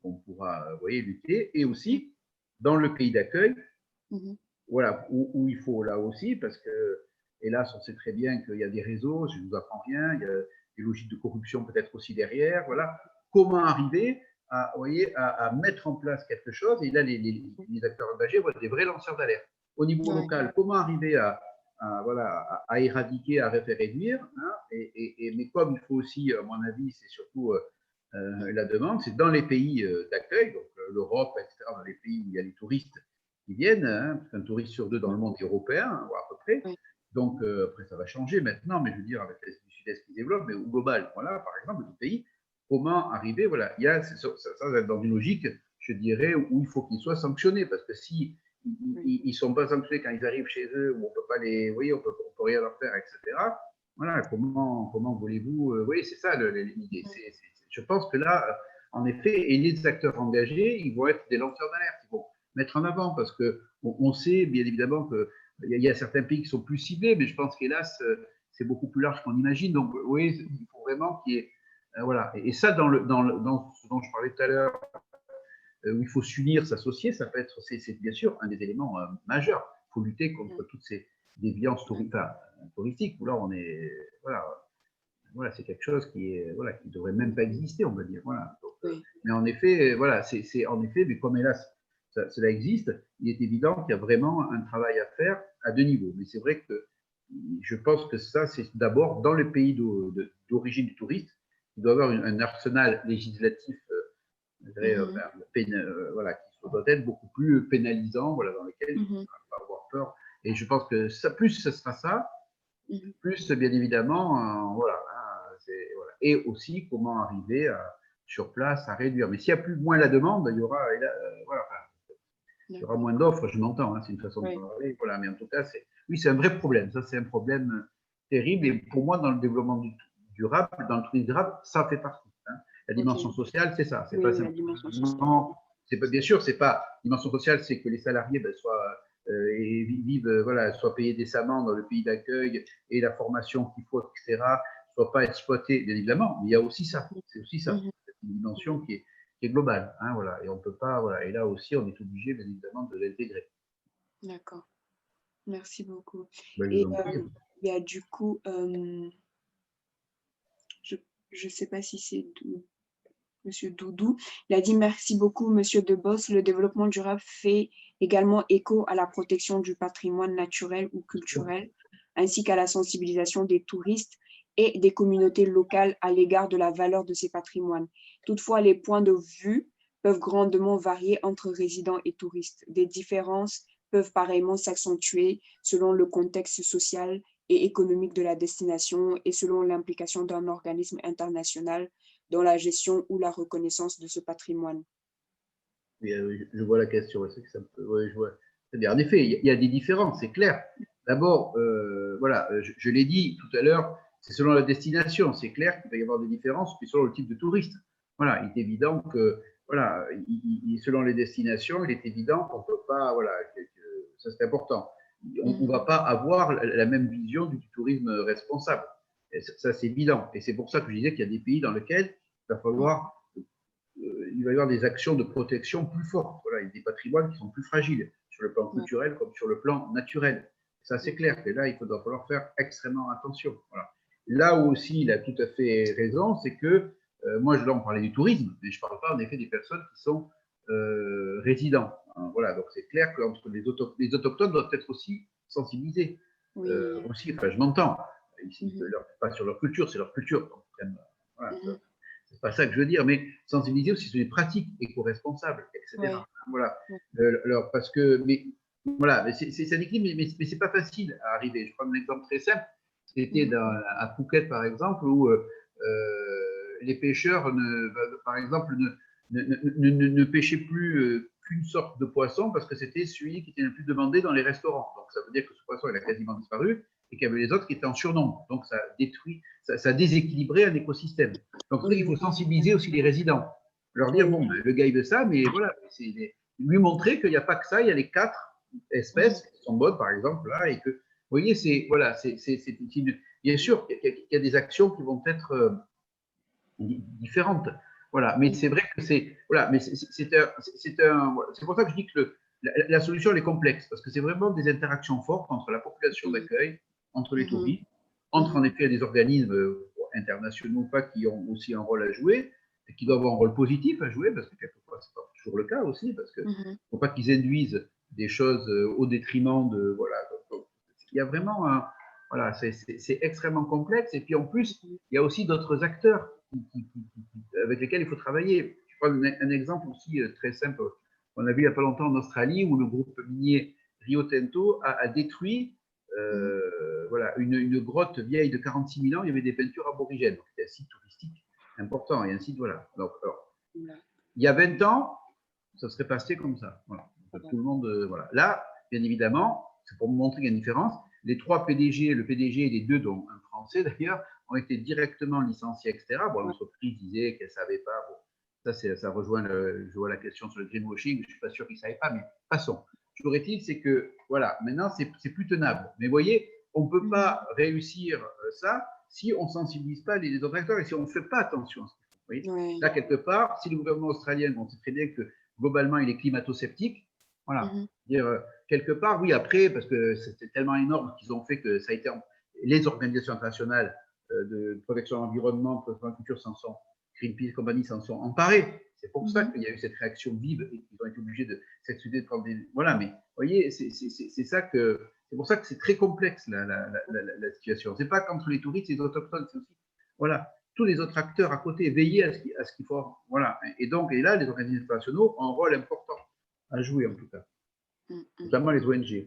[SPEAKER 2] qu'on pourra, voyez, lutter. Et aussi, dans le pays d'accueil, voilà, où il faut là aussi, parce que, hélas, on sait très bien qu'il y a des réseaux, je ne vous apprends rien, il y a des logiques de corruption peut-être aussi derrière, voilà. Comment arriver à, voyez, à mettre en place quelque chose, et là, les acteurs engagés vont être des vrais lanceurs d'alerte. Au niveau local, comment arriver voilà, à éradiquer, à réduire, hein, mais comme il faut aussi, à mon avis, c'est surtout la demande, c'est dans les pays d'accueil, donc l'Europe, etc., dans les pays où il y a les touristes qui viennent, hein, un touriste sur deux dans le monde est européen, hein, à peu près. Donc, après, ça va changer maintenant, mais je veux dire, avec les du Sud-Est qui développent, mais au global, voilà, par exemple, le pays, comment arriver, voilà, il y a, ça va être dans une logique, je dirais, où il faut qu'ils soient sanctionnés, parce que si ils ne sont pas sanctionnés quand ils arrivent chez eux, où on peut pas les, vous voyez, on peut rien leur faire, etc. Voilà, comment voulez-vous, vous voyez, c'est ça l'idée. Je pense que là, en effet, et les acteurs engagés, ils vont être des lanceurs d'alerte, ils vont mettre en avant, parce qu'on sait bien évidemment qu'il y a certains pays qui sont plus ciblés, mais je pense qu'hélas, c'est beaucoup plus large qu'on imagine. Donc, oui, il faut vraiment qu'il y ait. Voilà. Et ça, dans ce dont je parlais tout à l'heure, où il faut s'unir, s'associer, ça peut être, c'est bien sûr un des éléments majeurs. Il faut lutter contre toutes ces déviances touristiques, où là, on est. Voilà, c'est quelque chose qui ne devrait même pas exister, on va dire. Voilà. Donc, mais en effet, voilà, c'est en effet, mais comme hélas, cela existe, il est évident qu'il y a vraiment un travail à faire à deux niveaux. Mais c'est vrai que je pense que ça, c'est d'abord dans le pays d'origine du touriste, il doit avoir un arsenal législatif voilà, qui doit être beaucoup plus pénalisant, voilà, dans lequel il ne faut pas avoir peur. Et je pense que ça, plus ce sera ça, plus bien évidemment, voilà, voilà. Et aussi comment arriver sur place à réduire. Mais s'il y a moins la demande, il y aura, voilà, il y aura moins d'offres, je m'entends, hein, c'est une façon de parler, voilà, mais en tout cas, oui, c'est un vrai problème. Ça, c'est un problème terrible. Et pour moi, dans le développement durable, dans le tourisme durable, ça fait partie. Hein. La dimension sociale, c'est ça. C'est pas simplement. Bien sûr, c'est pas. Dimension sociale, c'est que les salariés vivent, voilà, soient payés décemment dans le pays d'accueil et la formation qu'il faut, etc., soient pas exploités, bien évidemment. Mais il y a aussi ça. C'est aussi ça. C'est une dimension qui est globale. Hein, voilà. Et on peut pas, voilà. Et là aussi, on est obligé, bien évidemment, de l'intégrer.
[SPEAKER 1] D'accord. Merci beaucoup.
[SPEAKER 2] Ben,
[SPEAKER 1] et il y a du coup, je ne sais pas si c'est Monsieur Doudou, il a dit merci beaucoup, Monsieur Debos. Le développement durable fait également écho à la protection du patrimoine naturel ou culturel, ainsi qu'à la sensibilisation des touristes et des communautés locales à l'égard de la valeur de ces patrimoines. Toutefois, les points de vue peuvent grandement varier entre résidents et touristes. Des différences peuvent pareillement s'accentuer selon le contexte social et économique de la destination et selon l'implication d'un organisme international dans la gestion ou la reconnaissance de ce patrimoine.
[SPEAKER 2] Oui, je vois la question. C'est que ça peut, ouais, je vois. C'est-à-dire, en effet, il y a des différences, c'est clair. D'abord, voilà, je l'ai dit tout à l'heure, c'est selon la destination. C'est clair qu'il va y avoir des différences, puis selon le type de touriste. Voilà, il est évident que, voilà, selon les destinations, il est évident qu'on ne peut pas, voilà, ça c'est important. On ne va pas avoir la même vision du tourisme responsable. Et ça, c'est évident. Et c'est pour ça que je disais qu'il y a des pays dans lesquels il va falloir il va y avoir des actions de protection plus fortes. Voilà, il y a des patrimoines qui sont plus fragiles, sur le plan culturel comme sur le plan naturel. Ça, c'est clair. Et là, il va falloir faire extrêmement attention. Voilà. Là où aussi il a tout à fait raison, c'est que, moi, je dois en parler du tourisme, mais je ne parle pas en effet des personnes qui sont résidents. Hein, voilà, donc c'est clair qu'entre les autochtones doivent être aussi sensibilisés. Aussi, enfin, je m'entends. Ici, pas sur leur culture, c'est leur culture. Donc, voilà, c'est pas ça que je veux dire, mais sensibiliser aussi sur les pratiques éco-responsables, etc. Voilà. Alors, parce que, mais voilà, c'est un équilibre, mais c'est pas facile à arriver. Je prends un exemple très simple. C'était à Phuket, par exemple, où les pêcheurs, par exemple, ne pêchaient plus qu'une sorte de poisson parce que c'était celui qui était le plus demandé dans les restaurants. Donc, ça veut dire que ce poisson, il a quasiment disparu et qu'il y avait les autres qui étaient en surnombre. Donc, ça détruit, ça a déséquilibré un écosystème. Donc, il faut sensibiliser aussi les résidents. Leur dire, bon, le gars, il veut ça, mais voilà, lui montrer qu'il n'y a pas que ça, il y a les 4 espèces qui sont bonnes, par exemple, là, et que, vous voyez, c'est, voilà, bien sûr, il y a des actions qui vont être différentes. Voilà, mais c'est vrai que c'est, voilà, mais c'est pour ça que je dis que la solution, elle est complexe, parce que c'est vraiment des interactions fortes entre la population d'accueil, entre les touristes, entre en effet des organismes internationaux pas qui ont aussi un rôle à jouer, et qui doivent avoir un rôle positif à jouer, parce que quelquefois, c'est pas toujours le cas aussi, parce qu'il ne faut pas qu'ils induisent des choses au détriment de, voilà, donc, il y a vraiment un, voilà, c'est extrêmement complexe, et puis en plus, il y a aussi d'autres acteurs avec lesquels il faut travailler. Je prends un exemple aussi très simple. On a vu il n'y a pas longtemps en Australie où le groupe minier Rio Tinto a détruit voilà, une grotte vieille de 46 000 ans. Il y avait des peintures aborigènes. C'était un site touristique important et un site, voilà. Donc, alors, il y a 20 ans, ça serait passé comme ça. Voilà. Tout le monde, voilà. Là, bien évidemment, c'est pour vous montrer qu'il y a une différence. Les 3 PDG, le PDG et les 2, dont un Français d'ailleurs, ont été directement licenciés, etc. Bon, l'entreprise disait qu'elle ne savait pas. Bon, ça rejoint, je vois la question sur le greenwashing, je ne suis pas sûr qu'ils ne savaient pas, mais passons. Toujours est-il, c'est que, voilà, maintenant, c'est plus tenable. Mais vous voyez, on ne peut pas réussir ça si on ne sensibilise pas les autres acteurs et si on ne fait pas attention à ce qu'il faut. Là, quelque part, si le gouvernement australien, on sait très bien que globalement, il est climato-sceptique, voilà. Dire, quelque part, oui, après, parce que c'était tellement énorme qu'ils ont fait que ça a été. Les organisations internationales de protection de l'environnement, de protection de la culture s'en sont, Greenpeace, compagnie s'en sont emparés. C'est pour ça qu'il y a eu cette réaction vive et qu'ils ont été obligés de s'excuser de prendre des. Voilà, mais vous voyez, c'est ça que. C'est pour ça que c'est très complexe la situation. C'est pas qu'entre les touristes et les autochtones, c'est aussi. Voilà, tous les autres acteurs à côté, veiller à ce qu'il faut. Voilà. Et donc, et là, les organismes internationaux ont un rôle important à jouer, en tout cas. Notamment les ONG.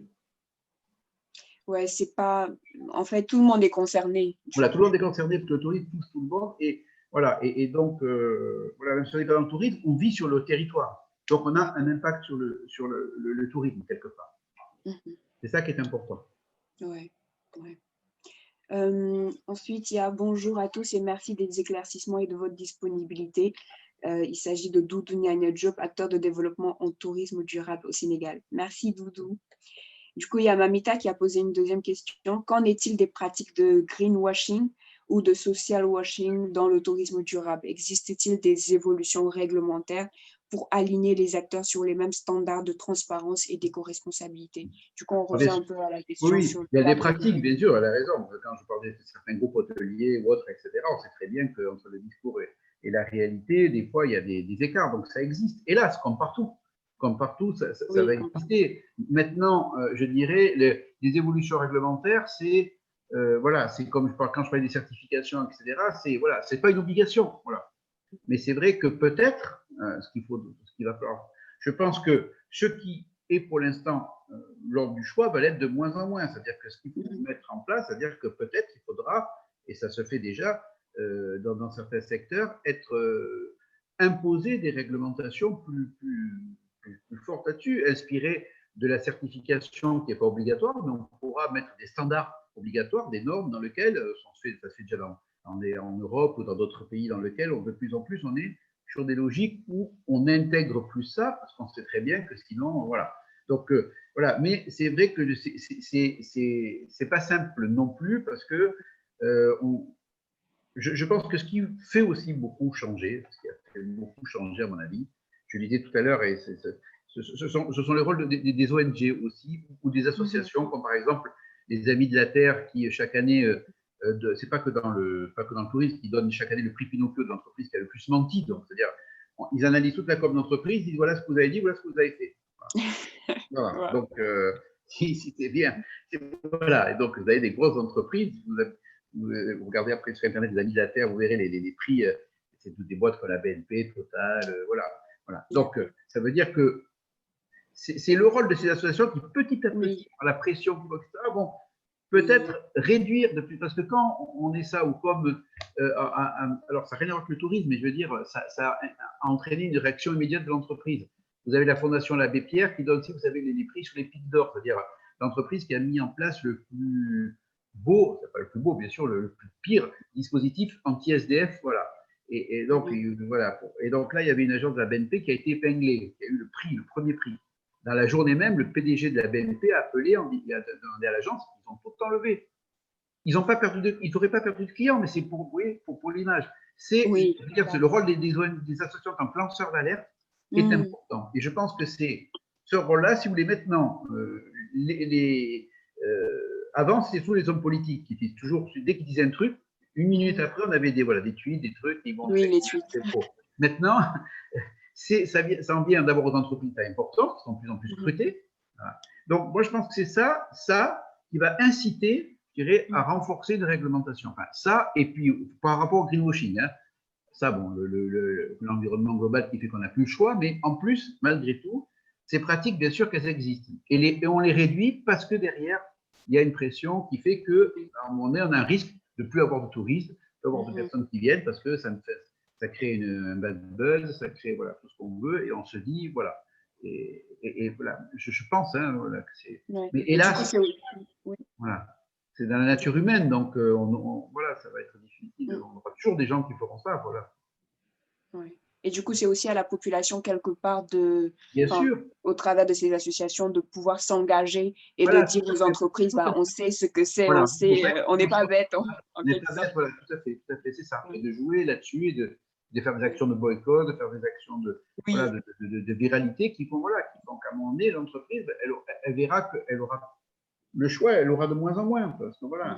[SPEAKER 1] Ouais, c'est pas. En fait, tout le monde est concerné.
[SPEAKER 2] Voilà, tout le monde est concerné parce que le tourisme touche tout le monde. Et voilà, et donc, voilà, même si on n'est pas dans le tourisme, on vit sur le territoire. Donc, on a un impact sur le tourisme, quelque part. C'est ça qui est important.
[SPEAKER 1] Ouais, ouais. Ensuite, il y a bonjour à tous et merci des éclaircissements et de votre disponibilité. Il s'agit de Doudou Niania Diop, acteur de développement en tourisme durable au Sénégal. Merci Doudou. Du coup, il y a Mamita qui a posé une deuxième question. Qu'en est-il des pratiques de greenwashing ou de social washing dans le tourisme durable? Existe-t-il des évolutions réglementaires pour aligner les acteurs sur les mêmes standards de transparence et d'éco-responsabilité? Du coup, on revient un peu à la question.
[SPEAKER 2] Oui, il y a des pratiques, bien sûr, elle a raison. Quand je parlais de certains groupes hôteliers ou autres, etc., on sait très bien qu'entre le discours et la réalité, des fois, il y a des écarts. Donc, ça existe. Hélas, comme partout. Comme partout, ça va exister. Maintenant, je dirais, les évolutions réglementaires, c'est voilà, c'est comme quand je parlais des certifications, etc. C'est voilà, c'est pas une obligation, voilà. Mais c'est vrai que peut-être, ce qu'il va falloir, je pense que ce qui est pour l'instant lors du choix va l'être de moins en moins. C'est-à-dire que ce qu'il faut mettre en place, c'est-à-dire que peut-être il faudra, et ça se fait déjà dans certains secteurs, imposer des réglementations plus fortes là-dessus, inspirées de la certification qui n'est pas obligatoire, mais on pourra mettre des standards obligatoires, des normes dans lesquelles, ça se fait déjà en Europe ou dans d'autres pays dans lesquels de plus en plus on est sur des logiques où on intègre plus ça, parce qu'on sait très bien que sinon, voilà. Donc, voilà. Mais c'est vrai que c'est pas simple non plus, parce que je pense que ce qui fait aussi beaucoup changer, ce qui a fait beaucoup changer à mon avis, je le disais tout à l'heure, et ce sont les rôles des ONG aussi, ou des associations, comme par exemple les Amis de la Terre, qui chaque année, c'est pas que dans le tourisme, qui donnent chaque année le prix Pinocchio de l'entreprise qui a le plus menti. Donc, c'est-à-dire, ils analysent toute la com d'entreprise, ils disent voilà ce que vous avez dit, voilà ce que vous avez fait. Voilà. Voilà. Donc, si c'est bien, voilà. Et donc, vous avez des grosses entreprises. Vous regardez après sur Internet les Amis de la Terre, vous verrez les prix. C'est toutes des boîtes comme la BNP, Total, voilà. Voilà. Donc, ça veut dire que c'est le rôle de ces associations qui, petit à petit, par la pression, etc., vont peut-être réduire, parce que quand on est ça, ou comme, alors ça n'a rien à voir avec le tourisme, mais je veux dire, ça a entraîné une réaction immédiate de l'entreprise. Vous avez la Fondation l'Abbé Pierre qui donne aussi, vous savez, les prix sur les pics d'or, c'est-à-dire l'entreprise qui a mis en place le plus beau, c'est pas le plus beau, bien sûr, le plus pire dispositif anti-SDF, voilà. Et donc, voilà. Et donc là, il y avait une agence de la BNP qui a été épinglée, qui a eu le prix, le premier prix. Dans la journée même, le PDG de la BNP a appelé, a demandé à l'agence, ils ont tout enlevé. Ils n'auraient pas perdu de clients, mais c'est pour l'image. C'est le rôle des associations en tant que lanceurs d'alerte est important. Et je pense que c'est ce rôle-là, si vous voulez, maintenant, avant, c'était tous les hommes politiques qui disaient toujours, dès qu'ils disaient un truc, une minute après, on avait des tweets, des trucs, ils vont
[SPEAKER 1] les tweets.
[SPEAKER 2] Maintenant, ça en vient d'abord aux entreprises importantes, qui sont de plus en plus scrutées. Voilà. Donc, moi, je pense que c'est ça qui va inciter, je dirais, à renforcer une réglementation. Enfin, ça, et puis, par rapport au greenwashing, hein, ça, bon, l'environnement global qui fait qu'on n'a plus le choix, mais en plus, malgré tout, ces pratiques, bien sûr qu'elles existent. Et on les réduit parce que derrière, il y a une pression qui fait qu'à un moment donné, on a un risque de ne plus avoir de touristes, d'avoir de personnes qui viennent parce que ça crée un bad buzz, ça crée voilà, tout ce qu'on veut, et on se dit, voilà. Et voilà, je pense, hein, voilà, que c'est. Mais hélas, voilà, c'est dans la nature humaine, donc voilà, ça va être difficile. On aura toujours des gens qui feront ça, voilà.
[SPEAKER 1] Et du coup, c'est aussi à la population, quelque part,
[SPEAKER 2] bien sûr,
[SPEAKER 1] au travers de ces associations, de pouvoir s'engager et de dire aux entreprises, on sait ce que c'est, voilà, on n'est pas bête.
[SPEAKER 2] On n'est pas bête, voilà, tout à fait, c'est ça. Et de jouer là-dessus, et de faire des actions de boycott, de faire des actions voilà, de viralité qui font qu'à un moment donné, l'entreprise, elle verra qu'elle aura le choix, elle aura de moins en moins, parce que voilà,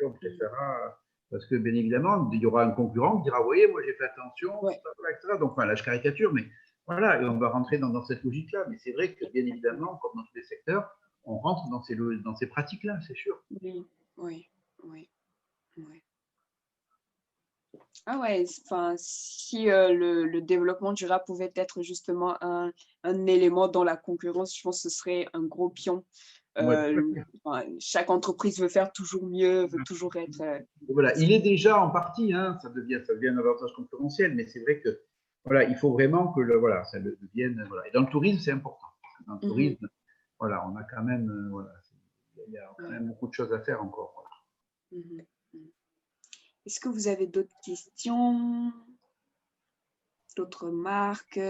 [SPEAKER 2] on préférera. Parce que bien évidemment, il y aura un concurrent qui dira, vous voyez, moi j'ai fait attention, etc. Donc, enfin, là je caricature, mais voilà, et on va rentrer dans cette logique-là. Mais c'est vrai que bien évidemment, comme dans tous les secteurs, on rentre dans ces pratiques-là, c'est sûr.
[SPEAKER 1] Oui. Ah ouais, enfin, si le développement durable pouvait être justement un élément dans la concurrence, je pense que ce serait un gros pion. Chaque entreprise veut faire toujours mieux, veut toujours être.
[SPEAKER 2] Voilà, il est déjà en partie, hein, ça devient un avantage concurrentiel, mais c'est vrai que voilà, il faut vraiment que ça devienne. Voilà. Et dans le tourisme, c'est important. Dans le tourisme, voilà, on a quand même, il y a quand même beaucoup de choses à faire encore. Voilà.
[SPEAKER 1] Est-ce que vous avez d'autres questions, d'autres remarques?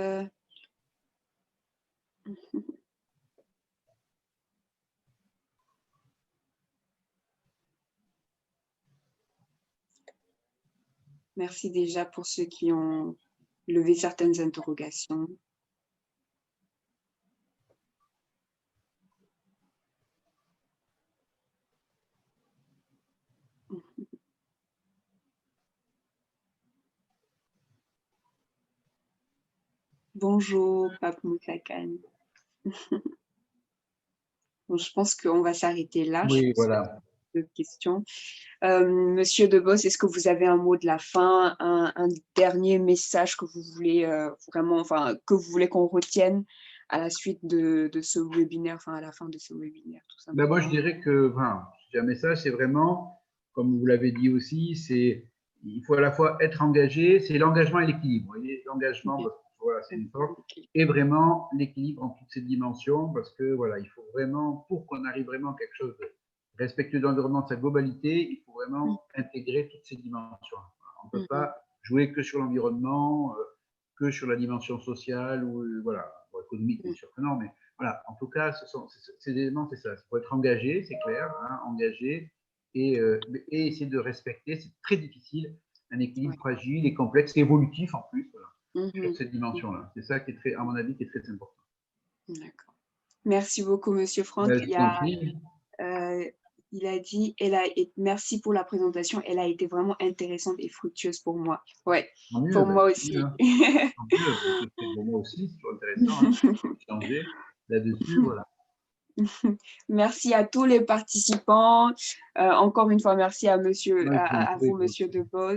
[SPEAKER 1] Merci déjà pour ceux qui ont levé certaines interrogations. Bonjour, Pape Moutakan. Bon, je pense qu'on va s'arrêter là.
[SPEAKER 2] Oui, voilà.
[SPEAKER 1] de questions. Monsieur Debos, est-ce que vous avez un mot de la fin, un dernier message que vous voulez vraiment, enfin, que vous voulez qu'on retienne à la suite de ce webinaire, enfin, à la fin de ce webinaire, tout
[SPEAKER 2] Ben
[SPEAKER 1] simplement?
[SPEAKER 2] moi, je dirais que, enfin, j'ai un message, c'est vraiment, comme vous l'avez dit aussi, il faut à la fois être engagé, c'est l'engagement et l'équilibre. Vous voyez, l'engagement,
[SPEAKER 1] Ok.
[SPEAKER 2] voilà, c'est une force,
[SPEAKER 1] Ok.
[SPEAKER 2] et vraiment l'équilibre en toutes ces dimensions, parce que voilà, il faut vraiment, pour qu'on arrive vraiment à quelque chose de respectueux de l'environnement, de sa globalité, il faut vraiment intégrer toutes ces dimensions. On ne peut pas jouer que sur l'environnement, que sur la dimension sociale ou voilà, bon, économique, bien sûr que non, mais voilà, en tout cas, ces éléments, c'est ça. Il faut être engagé, c'est clair, hein, engagé, et essayer de respecter. C'est très difficile, un équilibre
[SPEAKER 1] Ouais.
[SPEAKER 2] fragile et complexe, et évolutif en plus, voilà, sur
[SPEAKER 1] Mhm.
[SPEAKER 2] cette dimension-là. C'est ça qui est très, à mon avis, qui est très important.
[SPEAKER 1] D'accord. Merci beaucoup, Monsieur Franck.
[SPEAKER 2] Ben, je vous en prie.
[SPEAKER 1] Il a dit, merci pour la présentation, elle a été vraiment intéressante et fructueuse pour moi. Ouais,
[SPEAKER 2] Tant mieux,
[SPEAKER 1] pour
[SPEAKER 2] ben,
[SPEAKER 1] moi
[SPEAKER 2] tant mieux,
[SPEAKER 1] aussi.
[SPEAKER 2] hein. Tant mieux. Pour moi aussi, c'est toujours intéressant, hein, d'échanger là-dessus, voilà.
[SPEAKER 1] Merci à tous les participants. Encore une fois, merci à,
[SPEAKER 2] Ouais, je vous en
[SPEAKER 1] à
[SPEAKER 2] prie,
[SPEAKER 1] vous, Monsieur Debos.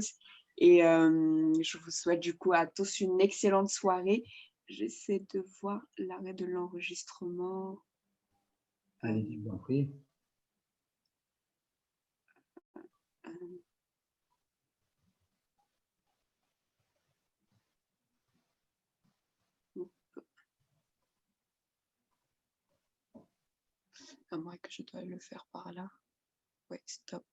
[SPEAKER 1] Et je vous souhaite du coup à tous une excellente soirée. J'essaie de voir l'arrêt de l'enregistrement.
[SPEAKER 2] allez-y, je vous en prie.
[SPEAKER 1] À moins que je dois le faire par là. Ouais, stop.